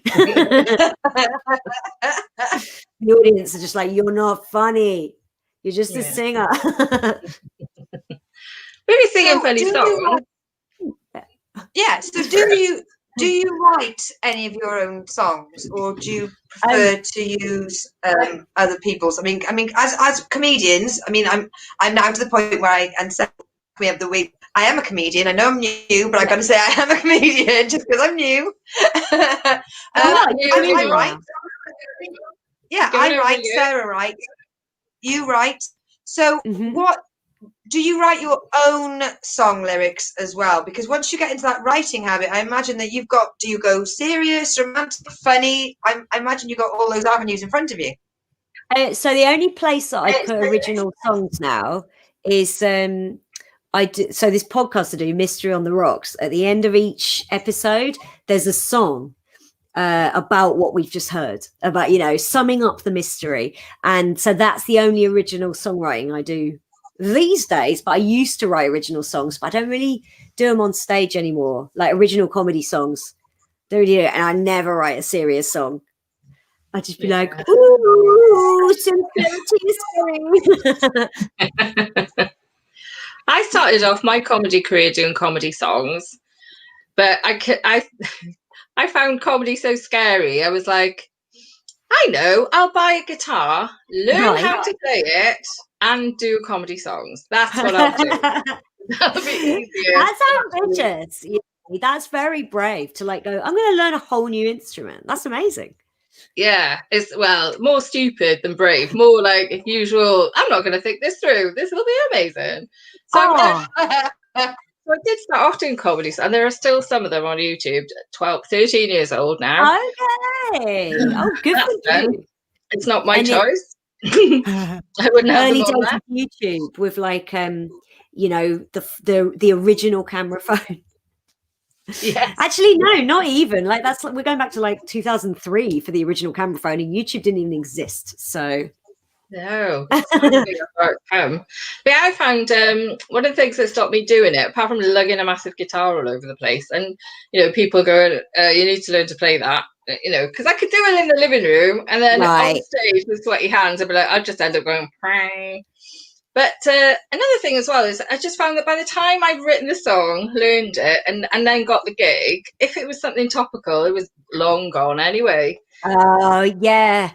The audience are just like, you're not funny, you're just a singer. Maybe singing funny songs. Yeah, so do you write any of your own songs, or do you prefer to use other people's? I mean, as comedians, I mean, I'm now to the point where we have the week. I am a comedian. I know I'm new, but I've got to say I am a comedian just because I'm new. I write. Yeah, I write. Sarah writes. You write. So what? Do you write your own song lyrics as well? Because once you get into that writing habit, I imagine that do you go serious, romantic, funny? I imagine you've got all those avenues in front of you. So the only place that I put original songs now is so this podcast I do, Mystery on the Rocks. At the end of each episode, there's a song about what we've just heard, about, summing up the mystery. And so that's the only original songwriting I do these days. But I used to write original songs, but I don't really do them on stage anymore, like original comedy songs. Don't really do it. And I never write a serious song. I just be like, ooh, sincerity. I started off my comedy career doing comedy songs, but I found comedy so scary. I was like, I know, I'll buy a guitar, learn how to play it, and do comedy songs. That's what I'll do. That'll be easier. That's ambitious. Yeah, that's very brave to go, I'm going to learn a whole new instrument. That's amazing. Yeah, it's more stupid than brave. More like usual. I'm not going to think this through. This will be amazing. So, Oh. so I did start off doing comedies, and there are still some of them on YouTube. 13 years old now. Okay. Oh, good for you. It's not my And choice. I wouldn't have early them on days there. of YouTube with like the original camera phone. Yes. Actually, no, not even. Like we're going back to like 2003 for the original camera phone, and YouTube didn't even exist. So no, but yeah, I found one of the things that stopped me doing it, apart from lugging a massive guitar all over the place, and people go, you need to learn to play that, because I could do it in the living room, and then on stage with sweaty hands, I'd be like, I'd just end up going prang. But another thing as well is I just found that by the time I'd written the song, learned it, and then got the gig, if it was something topical, it was long gone anyway. Oh yeah,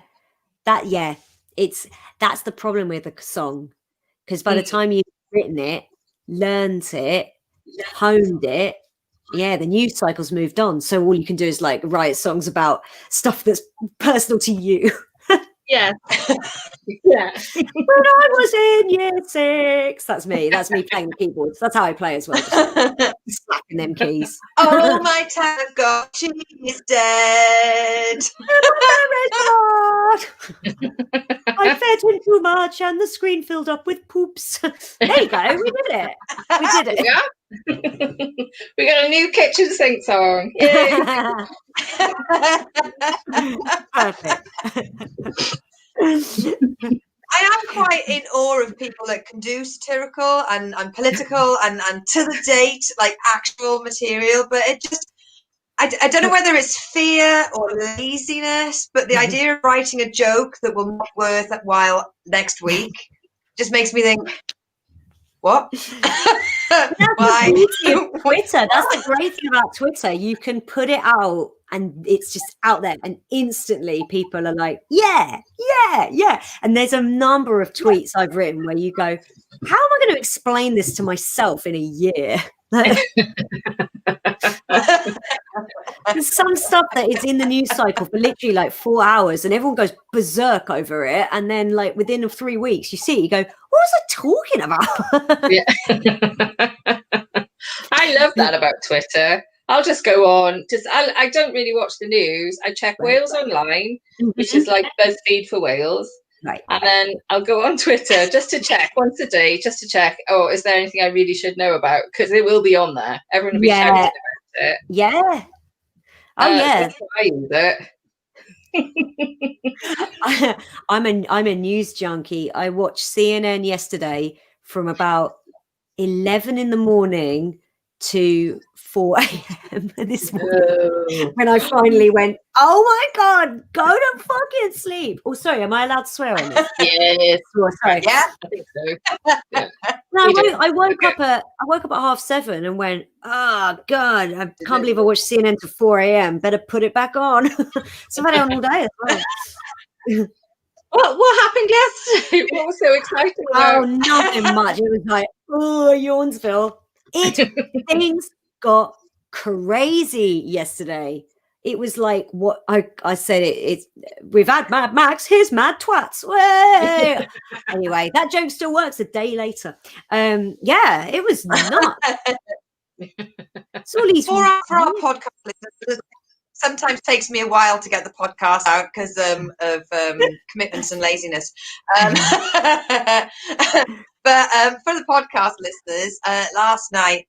that's the problem with a song, because by the time you've written it, learned it, honed it, the news cycle's moved on. So all you can do is like write songs about stuff that's personal to you. Yeah. Yeah. When I was in year 6, that's me playing the keyboards. That's how I play as well, just slapping them keys. Oh, my time of God, she is dead. I fed him too much and the screen filled up with poops. There you go, we did it. Yeah. We got a new kitchen sink song. Yay. Perfect. I am quite in awe of people that can do satirical and political and to the date, like actual material, but it just, I don't know whether it's fear or laziness, but the idea of writing a joke that will not worth a while next week just makes me think, what? Why? Twitter. That's the great thing about Twitter. You can put it out and it's just out there, and instantly people are like, yeah. And there's a number of tweets I've written where you go, how am I going to explain this to myself in a year? There's some stuff that is in the news cycle for literally like 4 hours and everyone goes berserk over it, and then like within 3 weeks you see it, you go, what was I talking about? Yeah. I love that about Twitter. I'll just go on. I don't really watch the news. I check Wales Online, which is like BuzzFeed for Wales. Right. And then I'll go on Twitter just to check once a day, just to check, is there anything I really should know about? Because it will be on there. Everyone will be shouting about it. Yeah. Oh, yeah. That's why I use it. I'm a news junkie. I watched CNN yesterday from about 11 in the morning to 4 a.m. this morning, when I finally went, oh my God, go to fucking sleep. Oh, sorry, am I allowed to swear on this? Yes. Oh, sorry. Yeah, I think so. Yeah. No, I woke up at 7:30 and went, oh God, I can't believe I watched CNN to 4 a.m. Better put it back on. So I've had it on all day as well. What happened yesterday? What was so exciting about? Oh, nothing much. It was like, Yawnsville. Things got crazy yesterday. It was like what I said. We've had Mad Max. Here's Mad Twats. Way. Anyway, that joke still works a day later. Yeah, it was nuts. So for our podcast listeners, sometimes takes me a while to get the podcast out because of commitments and laziness. But for the podcast listeners, last night,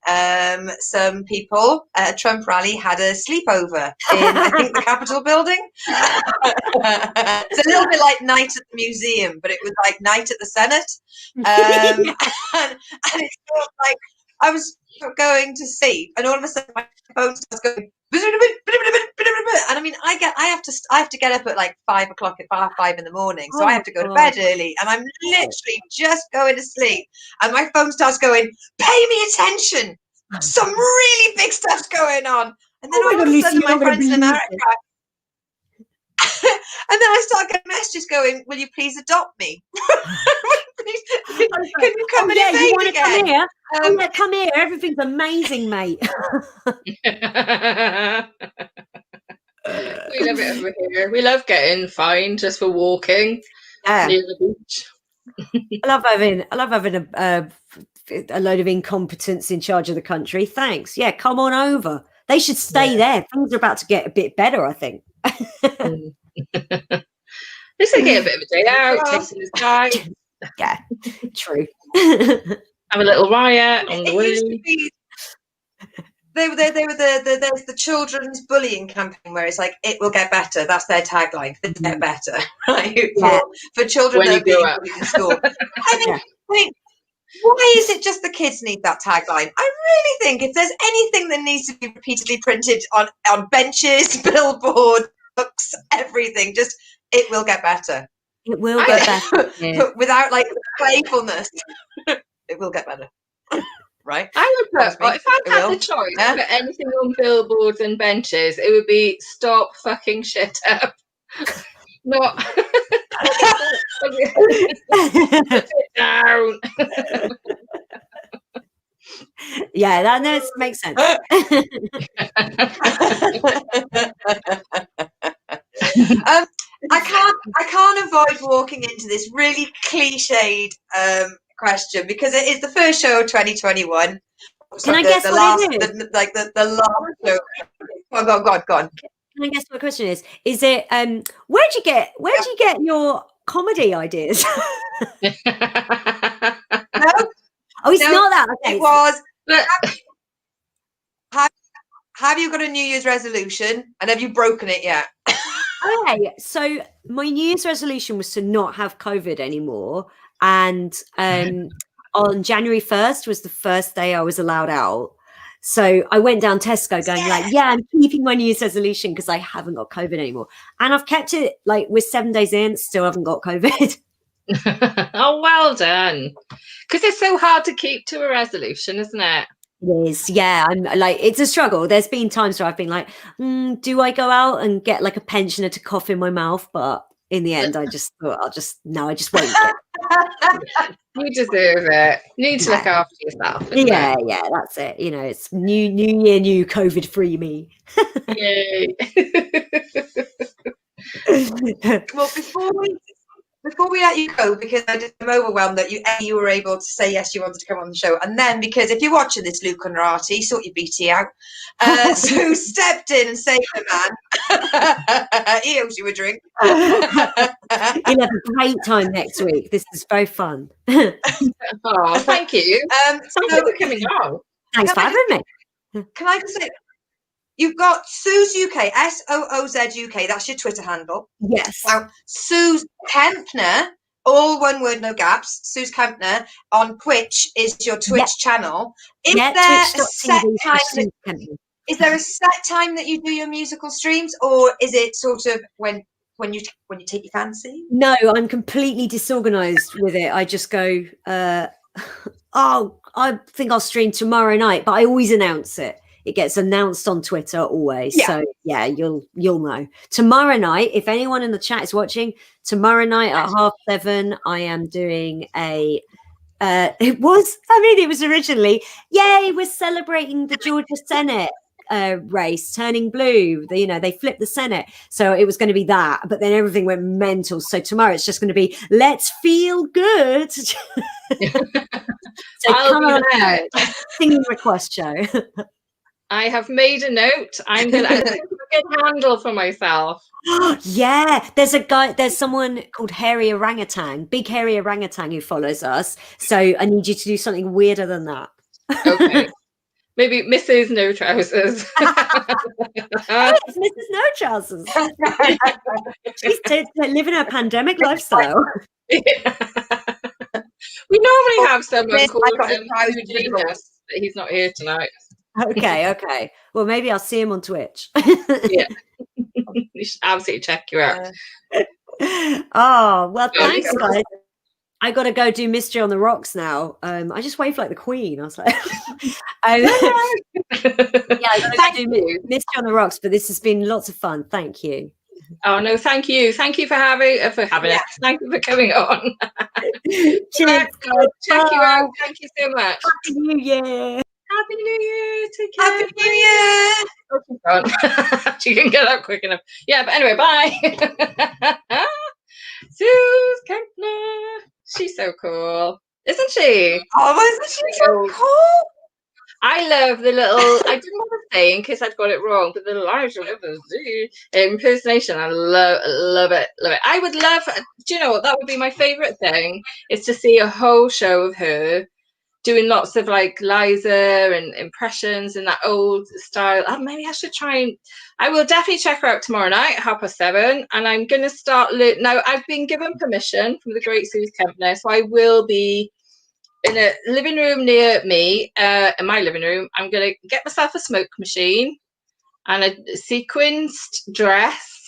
some people at a Trump rally had a sleepover in, I think, the Capitol building. It's a little bit like night at the museum, but it was like night at the Senate. And it felt like I was going to sleep, and all of a sudden my phone starts going, and I mean, I have to get up at like 5 o'clock, at 5 in the morning, so I have to go to bed early, and I'm literally just going to sleep, and my phone starts going, pay me attention, some really big stuff's going on, and then all of a sudden my friends in America, and then I start getting messages going, will you please adopt me? Can you come and invade again? Come here? Come here. Everything's amazing, mate. We love it over here. We love getting fined just for walking near the beach. I love having a load of incompetents in charge of the country. Thanks. Yeah, come on over. They should stay there. Things are about to get a bit better, I think. This is get a bit of a day out, taking this guy. Yeah, true. Have a little riot on the way. There's the children's bullying campaign where it's like, it will get better. That's their tagline. It will get better, right? For children that are being bullied in school. I mean, why is it just the kids need that tagline? I really think if there's anything that needs to be repeatedly printed on benches, billboards, books, everything, just it will get better. It will get better. But without like playfulness, it will get better. Right? I would put, if I had the choice to put anything on billboards and benches, it would be stop fucking shit up. Not put it down. Yeah, that makes sense. I can't avoid walking into this really cliched question because it is the first show of 2021. Can I guess what it is? The last show. Go on. Can I guess what the question is? Is it where'd you get your comedy ideas? No. Oh, it's not that. Okay. It was. Have you got a New Year's resolution and have you broken it yet? Okay, so my New Year's resolution was to not have COVID anymore, and on January 1st was the first day I was allowed out. So I went down Tesco going like, yeah, I'm keeping my New Year's resolution because I haven't got COVID anymore. And I've kept it, like, we're 7 days in, still haven't got COVID. Oh, well done. Because it's so hard to keep to a resolution, isn't it? It is, yeah. I'm like, it's a struggle. There's been times where I've been like, do I go out and get like a pensioner to cough in my mouth? But in the end, I just thought, I just won't. You deserve it. You need to look after yourself. Yeah, that's it. You know, it's new year, new COVID-free me. Yay. Well, before we let you go, because I'm overwhelmed that you were able to say yes, you wanted to come on the show, and then because if you're watching this, Luke and Narati, sort your BT out. So stepped in and saved the man. He owes you a drink. You'll have a great time next week. This is very fun. Oh, thank you. Thanks for coming on. Thanks for having me. Can I just say, you've got Sooz UK, SOOZ UK. That's your Twitter handle. Yes. Now, Sooz Kempner, all one word, no gaps. Sooz Kempner on Twitch is your Twitch channel. Is there a set time? Is there a set time that you do your musical streams, or is it sort of when you take your fancy? No, I'm completely disorganized with it. I just go, I think I'll stream tomorrow night, but I always announce it. It gets announced on Twitter always. Yeah. So yeah, you'll know. Tomorrow night, if anyone in the chat is watching, tomorrow night at 7:30, I am doing it was originally, yay, we're celebrating the Georgia Senate race turning blue. They flipped the Senate. So it was going to be that, but then everything went mental. So tomorrow it's just going to be, let's feel good. So come on out, singing request show. I have made a note. I'm going to make a good handle for myself. Yeah, there's someone called Hairy Orangutan, big hairy orangutan who follows us. So I need you to do something weirder than that. Okay. Maybe Mrs. No Trousers. Hey, it's Mrs. No Trousers. She's living a pandemic lifestyle. Yeah. We normally have someone called Eugenius, but he's not here tonight. Okay. Well, maybe I'll see him on Twitch. Yeah. You should absolutely check you out. Oh, well, thanks, guys. I got to go do Mystery on the Rocks now. I just waved like the Queen. I was like, I got to do Mystery on the Rocks, but this has been lots of fun. Thank you. Oh, no, thank you. Thank you for having us. Thank you for coming on. Cheers. Check you out. Thank you so much. Happy New Year. Happy New Year. Take care. Happy New Year. Okay, She can get up quick enough. Yeah, but anyway, bye. Sooz Kempner. She's so cool, isn't she? Oh, isn't she so cool? I love the little, I didn't want to say in case I'd got it wrong, but the little Irish impersonation, I love it. I would love, do you know what, that would be my favourite thing, is to see a whole show of her doing lots of like Liza and impressions in that old style. Oh, maybe I should try and, I will definitely check her out tomorrow night at 7:30, and I'm going to start, now I've been given permission from the great Sooz Kempner, so I will be in a living room near me, in my living room. I'm going to get myself a smoke machine and a sequenced dress.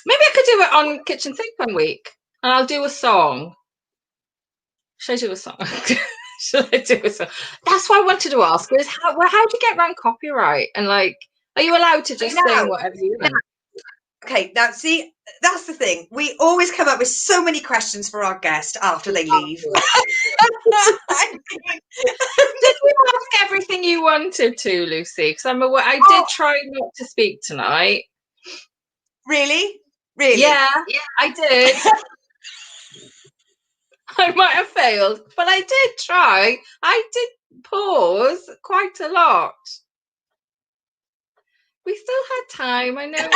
Maybe I could do it on Kitchen Sink one week, and I'll do a song. Should I do a song? Should I do a song? That's what I wanted to ask, is how do you get around copyright? And like, are you allowed to just sing whatever you want? Okay, now see, that's the thing. We always come up with so many questions for our guest after they leave. Did you ask everything you wanted to, Lucy? Because I did try not to speak tonight. Really? Really? Yeah, I did. I might have failed, but I did try. I did pause quite a lot. We still had time. I know.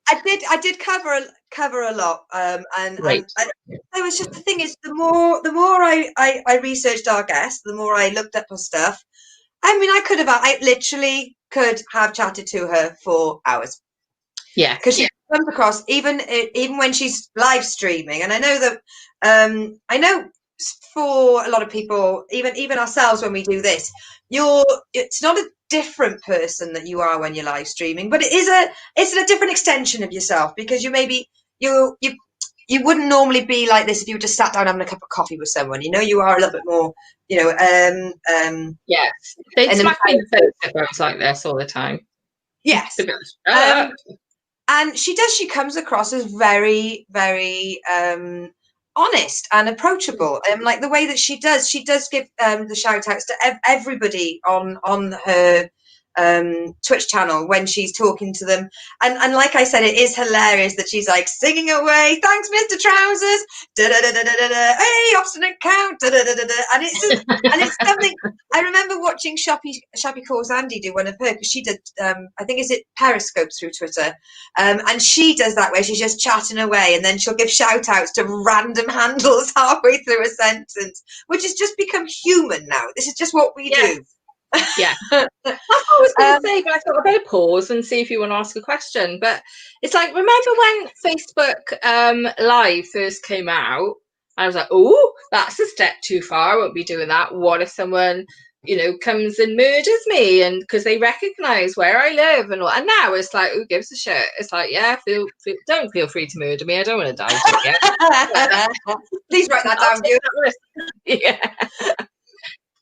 I did cover a lot, and there was just, the thing is, the more I researched our guest, the more I looked up her stuff. I mean, I literally could have chatted to her for hours. Yeah, because she comes across, even when she's live streaming, and I know that I know for a lot of people, even ourselves, when we do this, it's not a different person that you are when you're live streaming, but it's a different extension of yourself, because you wouldn't normally be like this if you were just sat down having a cup of coffee with someone. You are a little bit more, yes, they smack me in the face if I was like this all the time. Yes. And she comes across as very, very honest and approachable, and like the way that she does give the shout outs to everybody on her Twitch channel when she's talking to them, and like I said, it is hilarious that she's like singing away, thanks Mr. Trousers, da da da da da da, hey obstinate count, da da da da da, and it's something. I remember watching Shabby Calls Andy do one of her, because she did I think it Periscopes through Twitter, and she does that where she's just chatting away, and then she'll give shout outs to random handles halfway through a sentence, which has just become human now. This is just what we do. Yeah, that's what I was going to say, but I thought I'd better pause and see if you want to ask a question. But it's like, remember when Facebook Live first came out? I was like, oh, that's a step too far. I won't be doing that. What if someone, comes and murders me, and because they recognise where I live and all? And now it's like, who gives a shit? It's like, yeah, don't feel free to murder me. I don't want to die just yet. Please write that down, you. Yeah.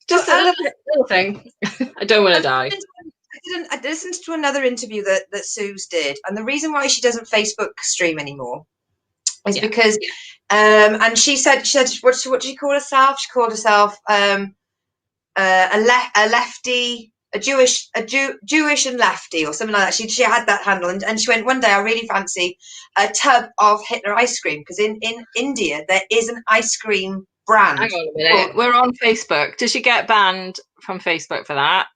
Just a little thing. I don't want to die. I listened to another interview that Sooz did, and the reason why she doesn't Facebook stream anymore is because, and she said, what did she call herself? She called herself a lefty, a Jewish and lefty, or something like that. She had that handle, and she went, one day I really fancy a tub of Hitler ice cream, because in India there is an ice cream brand. Hang on a minute. We're on Facebook. Does she get banned from Facebook for that?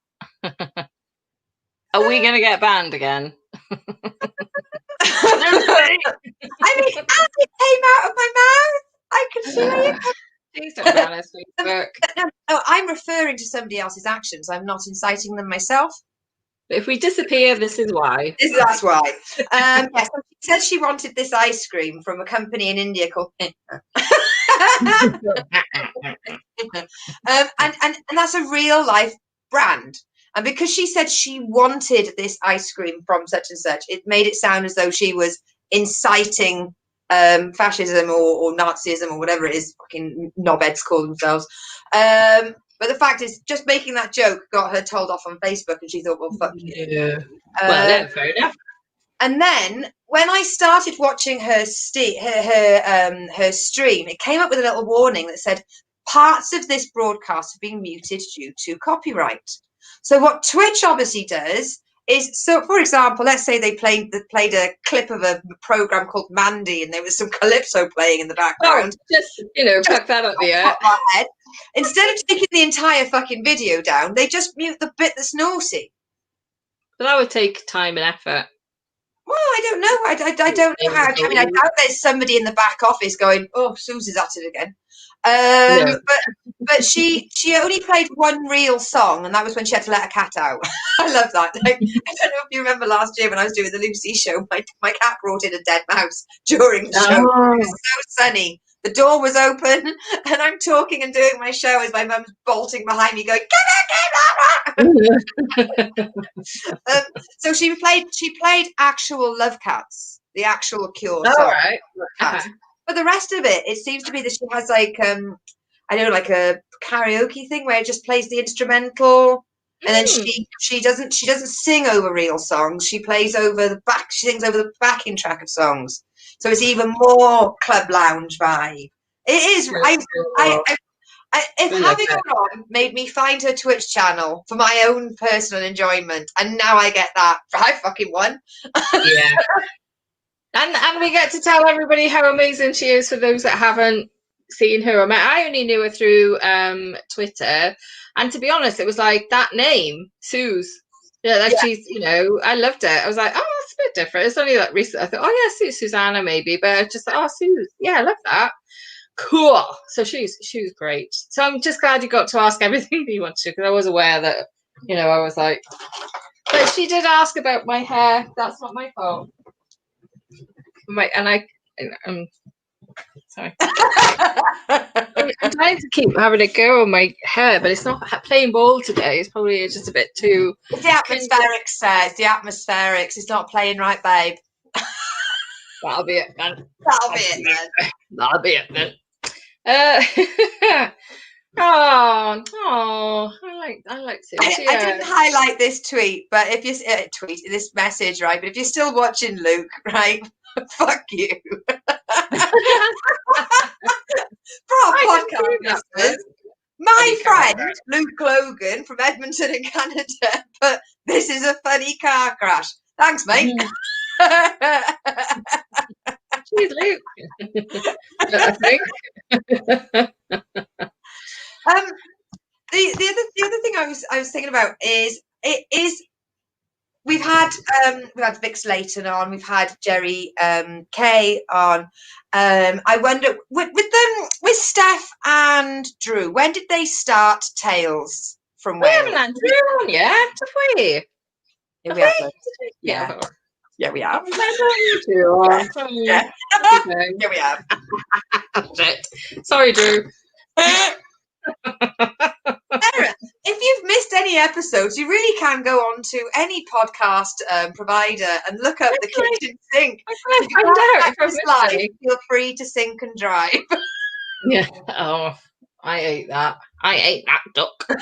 Are we going to get banned again? I mean, as it came out of my mouth, I could feel it. Please don't ban us, Facebook. No, I'm referring to somebody else's actions. I'm not inciting them myself. But if we disappear, this is why. That's why. Yes, she said she wanted this ice cream from a company in India called. And that's a real life brand, and because she said she wanted this ice cream from such and such, it made it sound as though she was inciting fascism or Nazism or whatever it is fucking knobheads call themselves, but the fact is, just making that joke got her told off on Facebook, and she thought, well, fuck you. Well, fair enough. And then when I started watching her stream, it came up with a little warning that said parts of this broadcast have been muted due to copyright. So what Twitch obviously does is, so for example, let's say they played a clip of a program called Mandy, and there was some calypso playing in the background. Just pluck that up the air. Head. Instead of taking the entire fucking video down, they just mute the bit that's naughty. But that would take time and effort. Well, I don't know. I don't know how. I mean, I doubt there's somebody in the back office going, "Oh, Sooz is at it again." No. But she only played one real song, and that was when she had to let a cat out. I love that. Like, I don't know if you remember last year when I was doing the Lucy show, my cat brought in a dead mouse during the show. It was so sunny. The door was open, and I'm talking and doing my show as my mum's bolting behind me, going, so she played actual Love Cats, the actual Cure song. Right. Cats. But the rest of it seems to be that she has like I don't know, like a karaoke thing where it just plays the instrumental, and then she doesn't sing over real songs. She plays over the back. She sings over the backing track of songs. So it's even more club lounge vibe. It is. If having her on made me find her Twitch channel for my own personal enjoyment, and now I get that, I fucking won. Yeah. And we get to tell everybody how amazing she is for those that haven't seen her. I only knew her through Twitter, and to be honest, it was like that name, Sooz. Yeah, she's, I loved it. I was like, oh, it's a bit different. It's only like recent. I thought, oh yeah, Susanna maybe, but I just thought, oh, Sooz. Yeah, I love that. Cool. So she was great. So I'm just glad you got to ask everything that you wanted to, because I was aware that, I was like, but she did ask about my hair. That's not my fault. I'm sorry. I'm trying to keep having a go on my hair, but it's not playing ball today. It's probably just a bit too. It's the atmospherics. It's the atmospherics. It's not playing right, babe. That'll be it then. That'll be it then. I like to. I didn't highlight this tweet, but if you this message, right? But if you're still watching, Luke, right? Fuck you. For our podcast listeners, my friend Luke Logan from Edmonton in Canada, but this is a funny car crash. Thanks, mate. She's Luke. I think. The other thing I was thinking about is we've had Vic Slayton on, we've had Jerry Kay on. I wonder with Steph and Drew, when did they start Tales from Wales? We haven't had Drew on yet, have we? Yeah, we have. Yeah, we have. Shit. Sorry, Drew. Sarah, if you've missed any episodes, you really can go on to any podcast provider and look up the kitchen sink. If you feel free to sink and drive. Yeah. Oh, I ate that. I ate that duck. But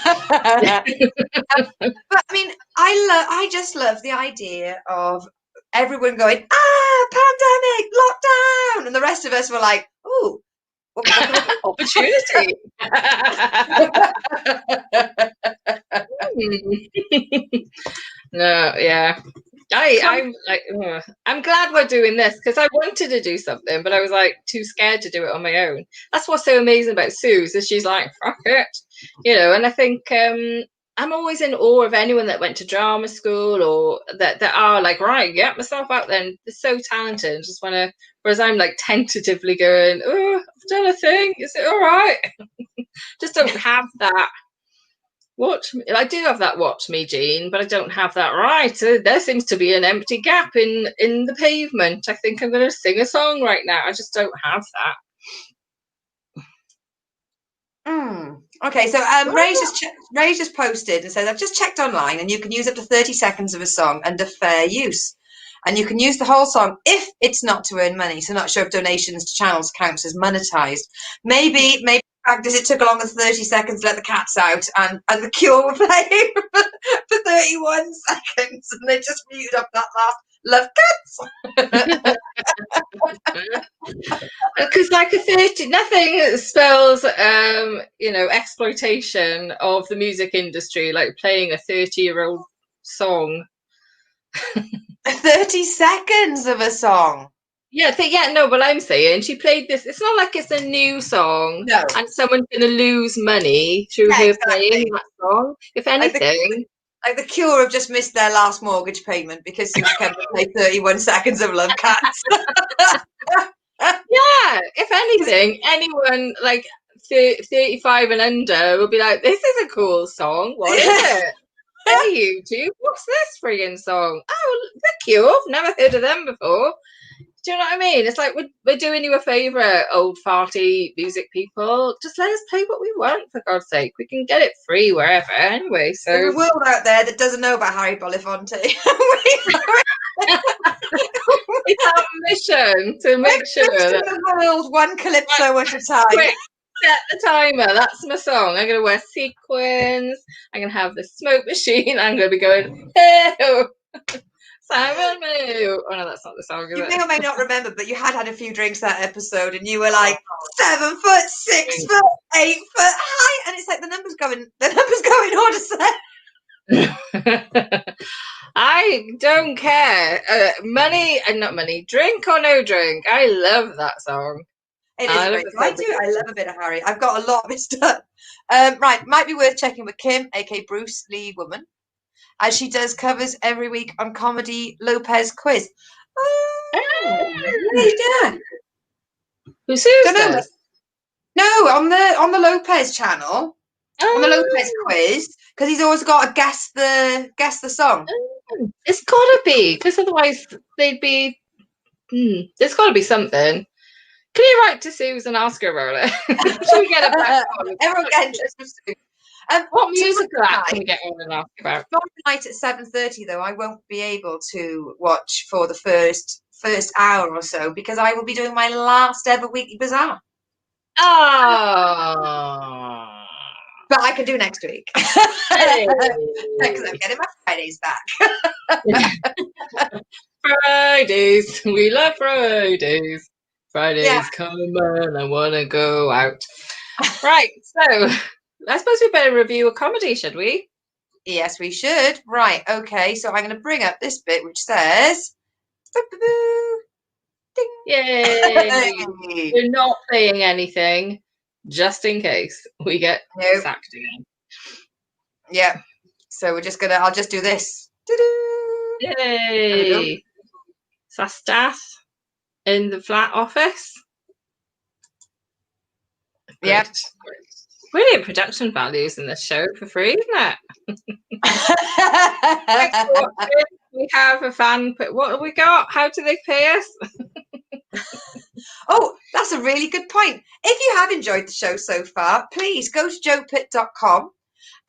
I mean, I just love the idea of everyone going, pandemic, lockdown, and the rest of us were like, ooh, what opportunity. No, yeah. I'm glad we're doing this, because I wanted to do something, but I was like too scared to do it on my own. That's what's so amazing about Sooz, is she's like, fuck it, and I think I'm always in awe of anyone that went to drama school or that are like, right, get myself out there, and they're so talented and just want to, whereas I'm like tentatively going, oh, I've done a thing, is it all right? Just don't have that. Watch me. I do have that watch me gene, but I don't have that right. There seems to be an empty gap in the pavement. I think I'm going to sing a song right now. I just don't have that. Okay, so Ray just posted and said, I've just checked online, and you can use up to 30 seconds of a song under fair use. And you can use the whole song if it's not to earn money. So not sure if donations to channels counts as monetized. Maybe the fact is it took longer than 30 seconds to let the cats out, and the Cure were playing for 31 seconds, and they just muted up that last Love cats. Because like a 30, nothing spells, exploitation of the music industry like playing a 30-year-old song. 30 seconds of a song. No, but I'm saying she played this. It's not like it's a new song, No. and someone's going to lose money through her playing that song. If anything, like the Cure have just missed their last mortgage payment because Sooz Kempner played 31 seconds of Love Cats. Yeah, if anything, anyone like 35 and under will be like, this is a cool song. What is it? Hey, YouTube, what's this friggin' song? Oh, The Cure. Never heard of them before. Do you know what I mean? It's like we're doing you a favour, old farty music people. Just let us play what we want, for God's sake. We can get it free wherever anyway. So there's a world out there that doesn't know about Harry Belafonte. It's our mission to make sure that the world one calypso at a time. Quick, set the timer. That's my song. I'm going to wear sequins. I'm going to have the smoke machine. I'm going to be going, hey, Simon Moo. Oh no, that's not the song, is You it? may or may not remember, but you had a few drinks that episode, and you were like 7 foot, 6 foot, 8 foot high, and it's like the numbers going on to say. I don't care. Money and not money. Drink or no drink. I love that song. It is great. I do. I love a bit of Harry. I've got a lot of his stuff. Right, might be worth checking with Kim, aka Bruce Lee Woman, as she does covers every week on Comedy Lopez Quiz. Yeah. Who's does? No, on the Lopez channel. On the Lopez Quiz, because he's always got to guess the song. It's gotta be, because otherwise they'd be. There's gotta be something. Can you write to Sooz and ask her about it? Should we get a Everyone get interested. What music can we get on and ask about? Tomorrow night at 7:30, though, I won't be able to watch for the first hour or so because I will be doing my last ever weekly bazaar. Oh. But I can do next week because I'm getting my Fridays back. Fridays, we love Fridays. Fridays come and I want to go out. Right, so I suppose we better review a comedy, should we? Yes, we should. Right, okay, so I'm going to bring up this bit which says... Ding. Yay! We're not playing anything, just in case we get sacked again. Yeah, so I'll just do this. Yay! So Stath in the flat office. Yep. Brilliant production values in this show for free, isn't it? We have a fan. What have we got? How do they pay us? Oh, that's a really good point. If you have enjoyed the show so far, please go to joepitt.com.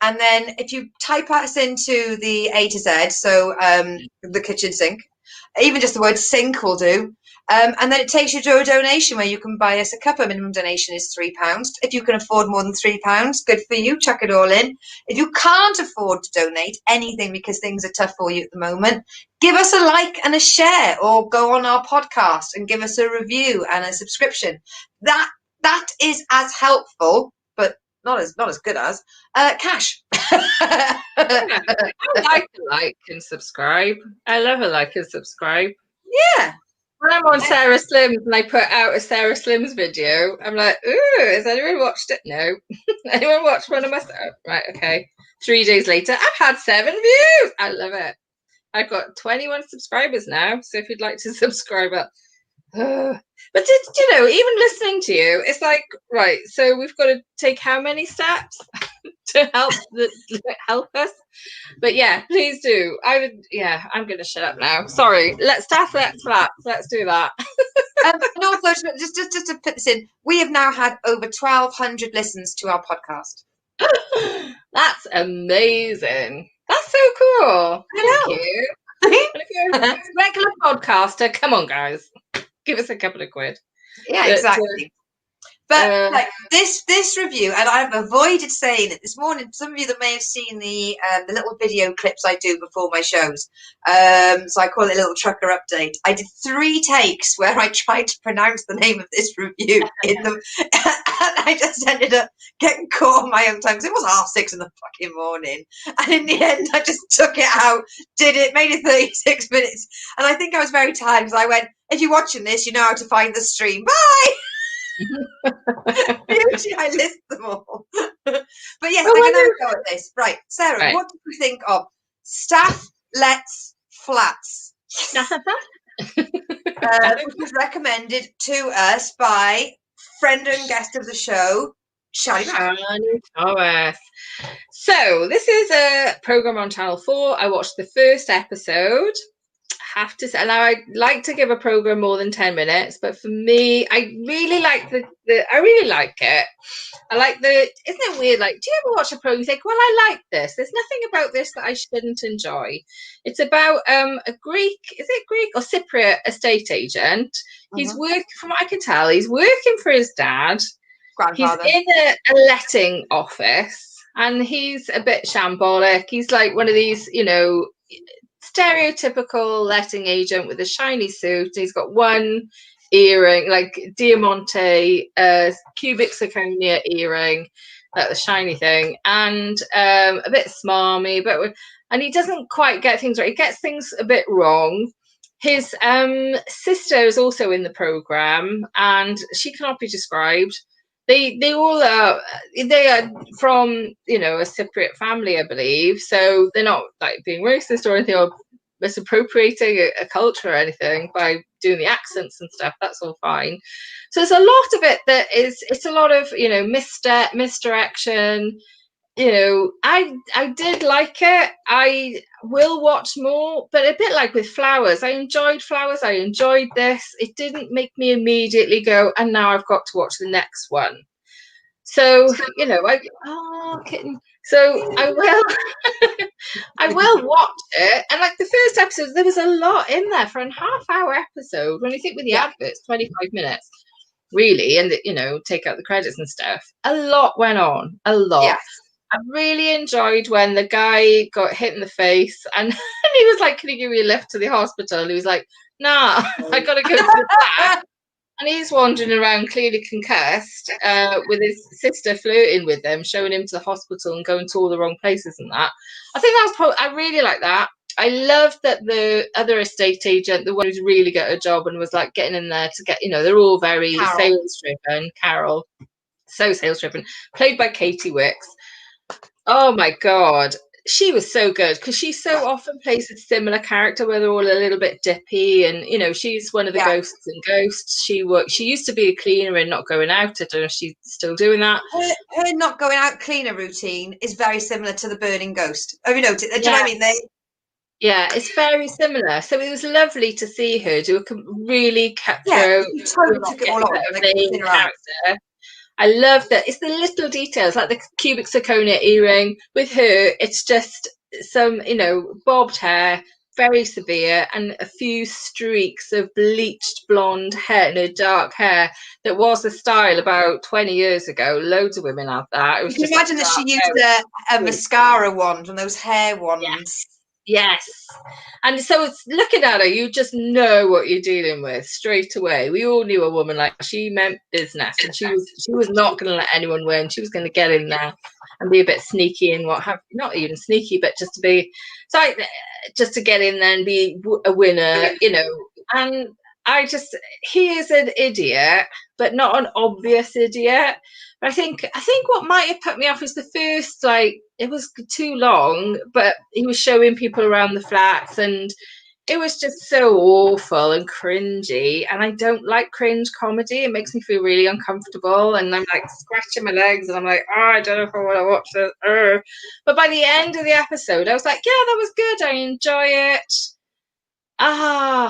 And then if you type us into the A to Z, so the kitchen sink, even just the word sink will do. And then it takes you to a donation where you can buy us a cuppa. Minimum donation is £3. If you can afford more than £3, good for you. Chuck it all in. If you can't afford to donate anything because things are tough for you at the moment, give us a like and a share, or go on our podcast and give us a review and a subscription. That is as helpful, but not as good as cash. I like a like and subscribe. I love a like and subscribe. Yeah. When I'm on Sarah Slims and I put out a Sarah Slims video, I'm like, ooh, has anyone watched it? No. Anyone watched one of my stuff? Right, okay. 3 days later, I've had 7 views. I love it. I've got 21 subscribers now. So if you'd like to subscribe up. But even listening to you, it's like, right, so we've got to take how many steps to help us? But yeah, please do. I'm going to shut up now. Sorry. Stath Lets Flats. Let's do that. And also, just to put this in, we have now had over 1,200 listens to our podcast. That's amazing. That's so cool. Thank you. And if you're a regular podcaster, come on, guys. Give us a couple of quid. Yeah, exactly. But like this review, and I've avoided saying it this morning. Some of you that may have seen the little video clips I do before my shows, so I call it a little trucker update. I did 3 takes where I tried to pronounce the name of this review in them, and I just ended up getting caught on my own time because it was 6:30 in the fucking morning. And in the end, I just took it out, did it, made it 36 minutes, and I think I was very tired because I went, "If you're watching this, you know how to find the stream. Bye." Usually I list them all. But yes, I'm going to go at this. Right, Sarah, Right. what do you think of Stath Lets Flats? Which was recommended to us by friend and guest of the show, Shani Thomas. So this is a program on Channel 4. I watched the first episode. Have to say, and I like to give a program more than 10 minutes, but for me, I really like I really like it. I like isn't it weird? Like, do you ever watch a program and you think, well, I like this. There's nothing about this that I shouldn't enjoy. It's about a Greek, is it Greek or Cypriot estate agent? He's working, from what I can tell, he's working for his dad. grandfather. He's in a letting office and he's a bit shambolic. He's like one of these, stereotypical letting agent with a shiny suit. He's got one earring, like Diamante, cubic zirconia earring, the shiny thing, and a bit smarmy, and he doesn't quite get things right. He gets things a bit wrong. His sister is also in the program, and she cannot be described. They all are. They are from a Cypriot family, I believe. So they're not like being racist or anything, or misappropriating a culture or anything by doing the accents and stuff. That's all fine. So there's a lot of it that it's a lot of misdirection. I did like it. I will watch more, but a bit like with Flowers. I enjoyed Flowers. I enjoyed this. It didn't make me immediately go, and now I've got to watch the next one. So, kitten. So I will watch it. And like the first episode, there was a lot in there for a half-hour episode. When you think with the adverts, 25 minutes, really, and take out the credits and stuff. A lot went on. A lot. Yeah. I really enjoyed when the guy got hit in the face and he was like, "Can you give me a lift to the hospital?" And he was like, "Nah, I gotta go to the back." And he's wandering around clearly concussed, with his sister flirting with him, showing him to the hospital and going to all the wrong places and that. I think that was I really like that. I love that the other estate agent, the one who's really got a job and was like getting in there to get, they're all very sales driven. Carol, so sales driven, played by Katie Wicks. Oh my God. She was so good because she so often plays a similar character where they're all a little bit dippy, and she's one of the ghosts in Ghosts. She used to be a cleaner and not going out. I don't know if she's still doing that. Her not going out cleaner routine is very similar to the burning ghost. Have you noticed? Do you know what I mean? Yeah, it's very similar. So it was lovely to see her do a really cutthroat, totally took it all on character. I love that. It's the little details, like the cubic zirconia earring. With her, it's just some, bobbed hair, very severe, and a few streaks of bleached blonde hair, dark hair that was the style about 20 years ago. Loads of women have that. It was you can imagine that she used a mascara wand, and those hair wands. Yes. And so it's looking at her, you just know what you're dealing with straight away. We all knew a woman like she meant business, and she was not going to let anyone win. She was going to get in there and be a bit sneaky and not even sneaky, but just to get in there and be a winner, and he is an idiot, but not an obvious idiot. But I think what might have put me off is the first, it was too long, but he was showing people around the flats and it was just so awful and cringy. And I don't like cringe comedy. It makes me feel really uncomfortable. And I'm like scratching my legs and I'm like, I don't know if I want to watch this. But by the end of the episode, I was like, yeah, that was good. I enjoy it.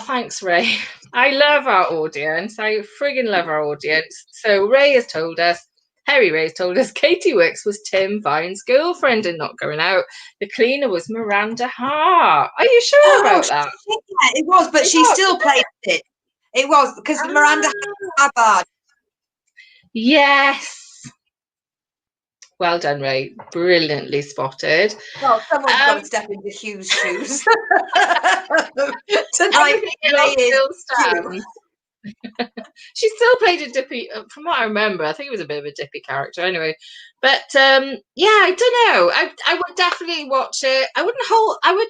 Thanks, Ray. I love our audience. I friggin' love our audience. So Harry Ray's told us Katie Wicks was Tim Vine's girlfriend and not going out. The cleaner was Miranda Hart. Are you sure about that? Yeah, it was, but she still played it. It was because Miranda Hubbard. Yes. Well done, Ray. Brilliantly spotted. Well, someone's got to step into Hugh's shoes. Tonight, Everything Ray else is still Hugh. stands. She still played a dippy, from what I remember. I think it was a bit of a dippy character anyway. But yeah, I don't know. I would definitely watch it. I would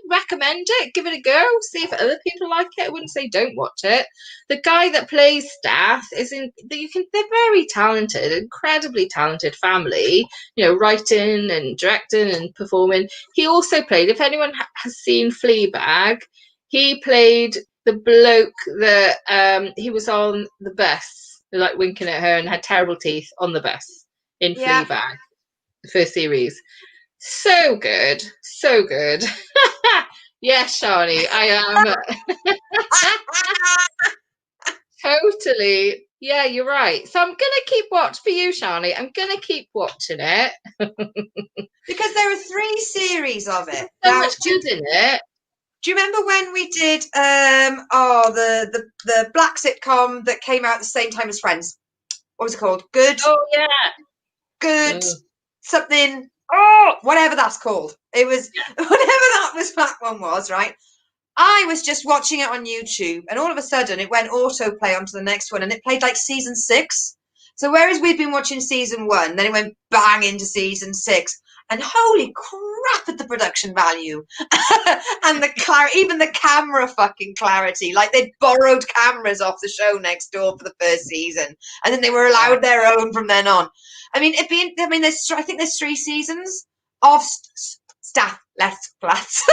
recommend it. Give it a go. See if other people like it. I wouldn't say don't watch it. The guy that plays Stath they're very talented, incredibly talented family. You know, writing and directing and performing. He also played, if anyone has seen Fleabag, he played the bloke that he was on the bus, like winking at her and had terrible teeth on the bus in Fleabag, the first series. So good, so good. Yes, Shani, I am totally. Yeah, you're right. So I'm gonna keep watch for you, Shani. I'm gonna keep watching it because there are 3 series of it. So Now, much good in it. do you remember when we did the black sitcom that came out at the same time as Friends? What was it called? Good something. Oh, whatever that's called. It was whatever that one was, right? I was just watching it on YouTube, and all of a sudden it went autoplay onto the next one, and it played like season 6. So whereas we'd been watching season 1, then it went bang into season 6, and holy crap at the production value and even the camera fucking clarity. Like they'd borrowed cameras off the show next door for the first season, and then they were allowed their own from then on. I think there's 3 seasons of Stath Lets Flats.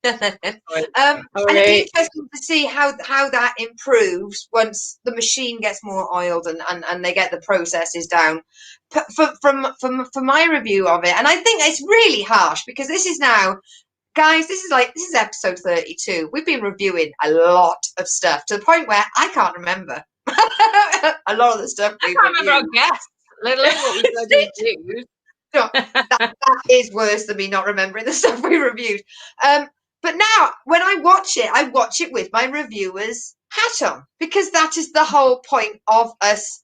And it's interesting to see how that improves once the machine gets more oiled and they get the processes down. For my review of it, and I think it's really harsh because this is now, guys, this is episode 32. We've been reviewing a lot of stuff to the point where I can't remember a lot of the stuff we've reviewed. I can't remember our guests, let alone what we've reviewed. That is worse than me not remembering the stuff we reviewed. But now, when I watch it with my reviewer's hat on, because that is the whole point of us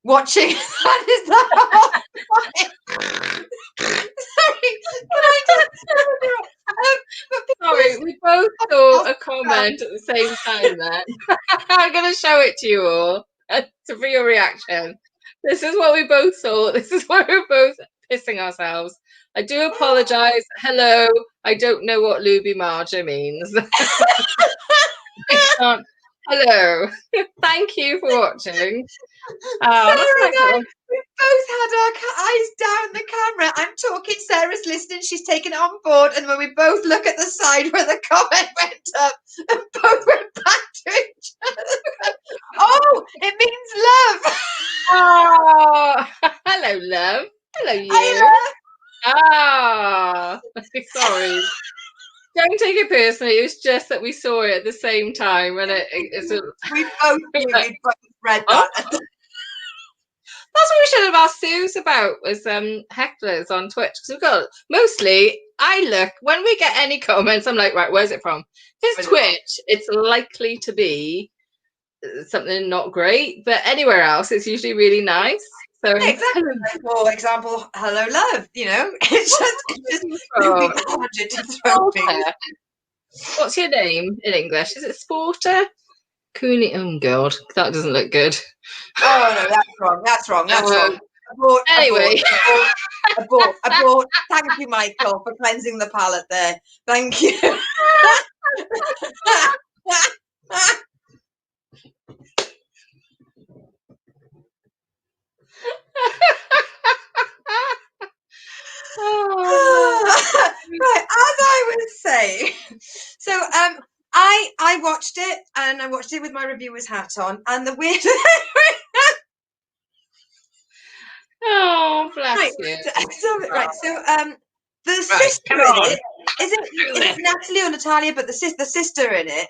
watching. That is the whole point. Sorry, can I just Sorry, we both saw a comment at the same time then. I'm going to show it to you all for your reaction. This is what we both saw. This is why we're both pissing ourselves. I do apologise. Hello. I don't know what Luby Marja means. Hello. Thank you for watching. Sarah and I, we both had our eyes down the camera. I'm talking, Sarah's listening, she's taken it on board, and when we both look at the side where the comment went up, and both went back to each other. Oh, it means love. Oh, hello, love. Hello, you. Hi, love. Sorry. Don't take it personally. It was just that we saw it at the same time, and we both read that. That's what we should have asked Sooz about, was hecklers on Twitch, because we've got mostly. I look when we get any comments, I'm like, right, where's it from? If it's Twitch, it's likely to be something not great, but anywhere else, it's usually really nice. So exactly. For example, hello, love. You know, it's just What's your name in English? Is it Sporter? Cooney. Oh God, that doesn't look good. Oh no, that's wrong. Anyway, abort. Thank you, Michael, for cleansing the palate there. Thank you. Right, as I was saying, so I watched it, and I watched it with my reviewer's hat on, and the weird. Oh, bless you. The sister in it, is it Natalie or Natalia? But the sister in it,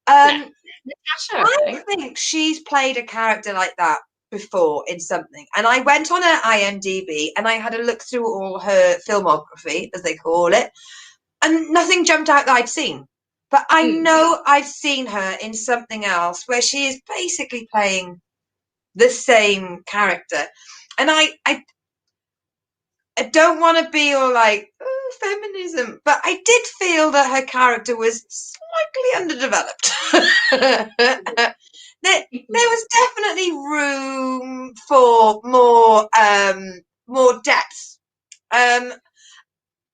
Natasha, I think she's played a character like that before in something, and I went on her IMDb and I had a look through all her filmography, as they call it, and nothing jumped out that I'd seen. But I know I've seen her in something else where she is basically playing the same character. And I don't want to be all like, oh, feminism, but I did feel that her character was slightly underdeveloped. there was definitely room for more depth.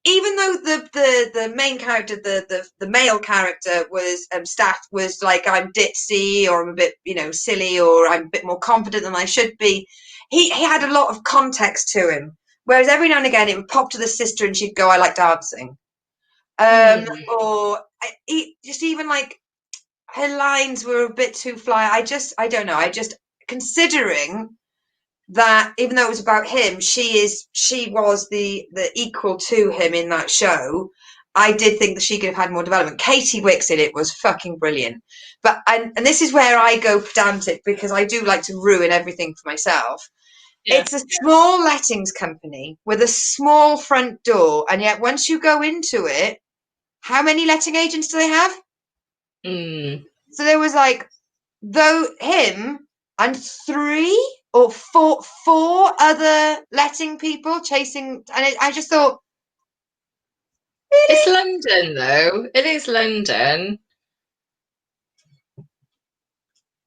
Even though the main character, the male character was Stath, was like, I'm ditzy, or I'm a bit, silly, or I'm a bit more confident than I should be. He had a lot of context to him. Whereas every now and again it would pop to the sister and she'd go, I like dancing. Or just even like her lines were a bit too fly. I don't know. Considering that even though it was about him, she was the equal to him in that show. I did think that she could have had more development. Katie Wicks in it was fucking brilliant. But and this is where I go pedantic, because I do like to ruin everything for myself. Yeah. It's a small lettings company with a small front door, and yet once you go into it, how many letting agents do they have? So there was like, him and 3 or 4 other letting people chasing, and I just thought, really? It's London, though. It is London.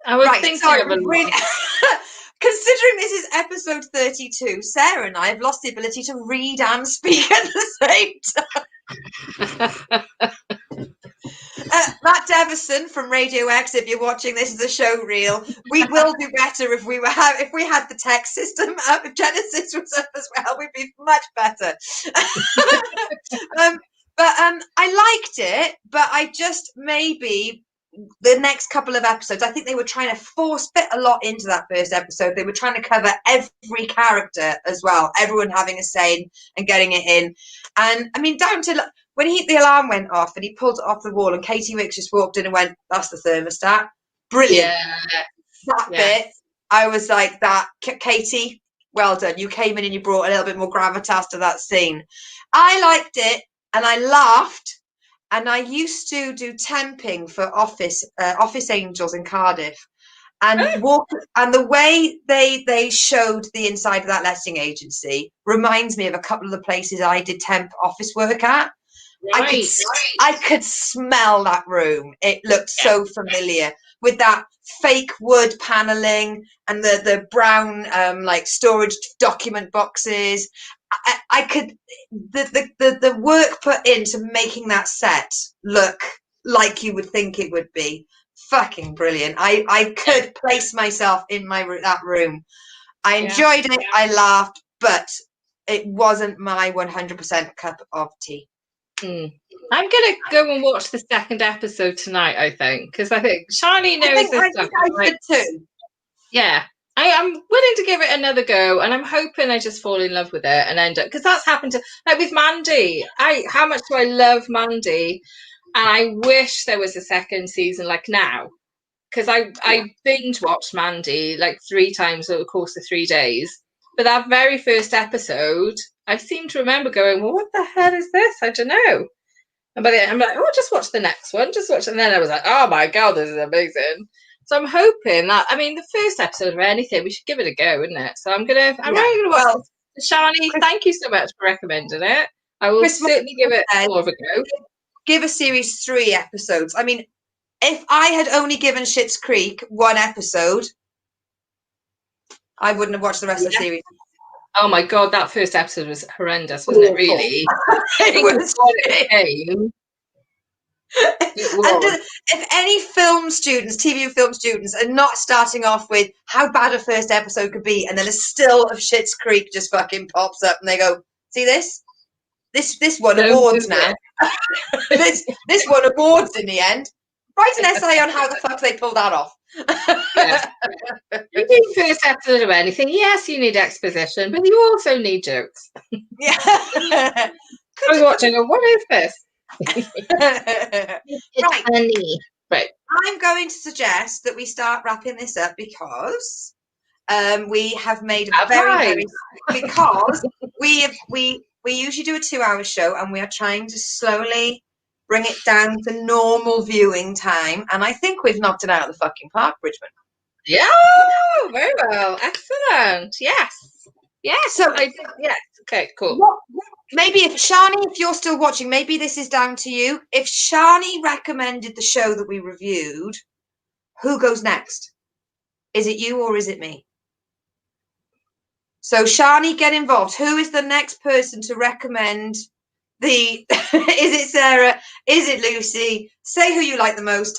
I was thinking of a really, considering this is episode 32, Sarah and I have lost the ability to read and speak at the same time. Matt Devison from Radio X, if you're watching this as a show reel, we will do better if we had the text system up. If Genesis was up as well, we'd be much better. I liked it, but I just, maybe the next couple of episodes, I think they were trying to force fit a lot into that first episode. They were trying to cover every character as well, everyone having a say and getting it in. And I mean, down to when the alarm went off and he pulled it off the wall and Katie Wicks just walked in and went, that's the thermostat. Brilliant. Yeah. That bit, I was like, that, Katie, well done. You came in and you brought a little bit more gravitas to that scene. I liked it and I laughed. And I used to do temping for Office Angels in Cardiff, and the way they showed the inside of that letting agency reminds me of a couple of the places I did temp office work at. Right. I could smell that room. It looked so familiar with that fake wood paneling and the brown like storage document boxes. I could the work put into making that set look like you would think it would be fucking brilliant. I could place myself in that room. I enjoyed it. I laughed, but it wasn't my 100% cup of tea. I'm gonna go and watch the second episode tonight, I think, because I think Shani knows this stuff. I did too. Yeah. I'm willing to give it another go, and I'm hoping I just fall in love with it and end up, because that's happened to, like with Mandy. How much do I love Mandy, and I wish there was a second season like now, because I binge watched Mandy like 3 times over the course of 3 days. But that very first episode, I seem to remember going, well, what the hell is this? I don't know. And by the end, I'm like, oh, just watch the next one, just watch it. And then I was like, oh my god, this is amazing. So I'm hoping that, I mean, the first episode of anything, we should give it a go, isn't it? So I'm really going to watch it. Shani, thank you so much for recommending it. I will certainly give it more of a go. Give a series 3 episodes. I mean, if I had only given Schitt's Creek 1 episode, I wouldn't have watched the rest of the series. Oh my god, that first episode was horrendous, wasn't it? Really, it was. And if any TV film students are not starting off with how bad a first episode could be, and then a still of Schitt's Creek just fucking pops up and they go, see this won awards now. this won awards in the end. Write an essay on how the fuck they pulled that off. You need first episode of anything. Yes, you need exposition, but you also need jokes. Yeah. I was watching. What is this? Right. Funny. Right. I'm going to suggest that we start wrapping this up because we have made a very because we usually do a 2-hour show and we are trying to slowly bring it down to normal viewing time, and I think we've knocked it out of the fucking park, Bridgman. Yeah, very well. Excellent. Yes. Yes. So yes. Okay, cool. Maybe if Shani, if you're still watching, maybe this is down to you. If Shani recommended the show that we reviewed, who goes next? Is it you or is it me? So Shani, get involved. Who is the next person to recommend the? Is it Sarah? Is it Lucy? Say who you like the most.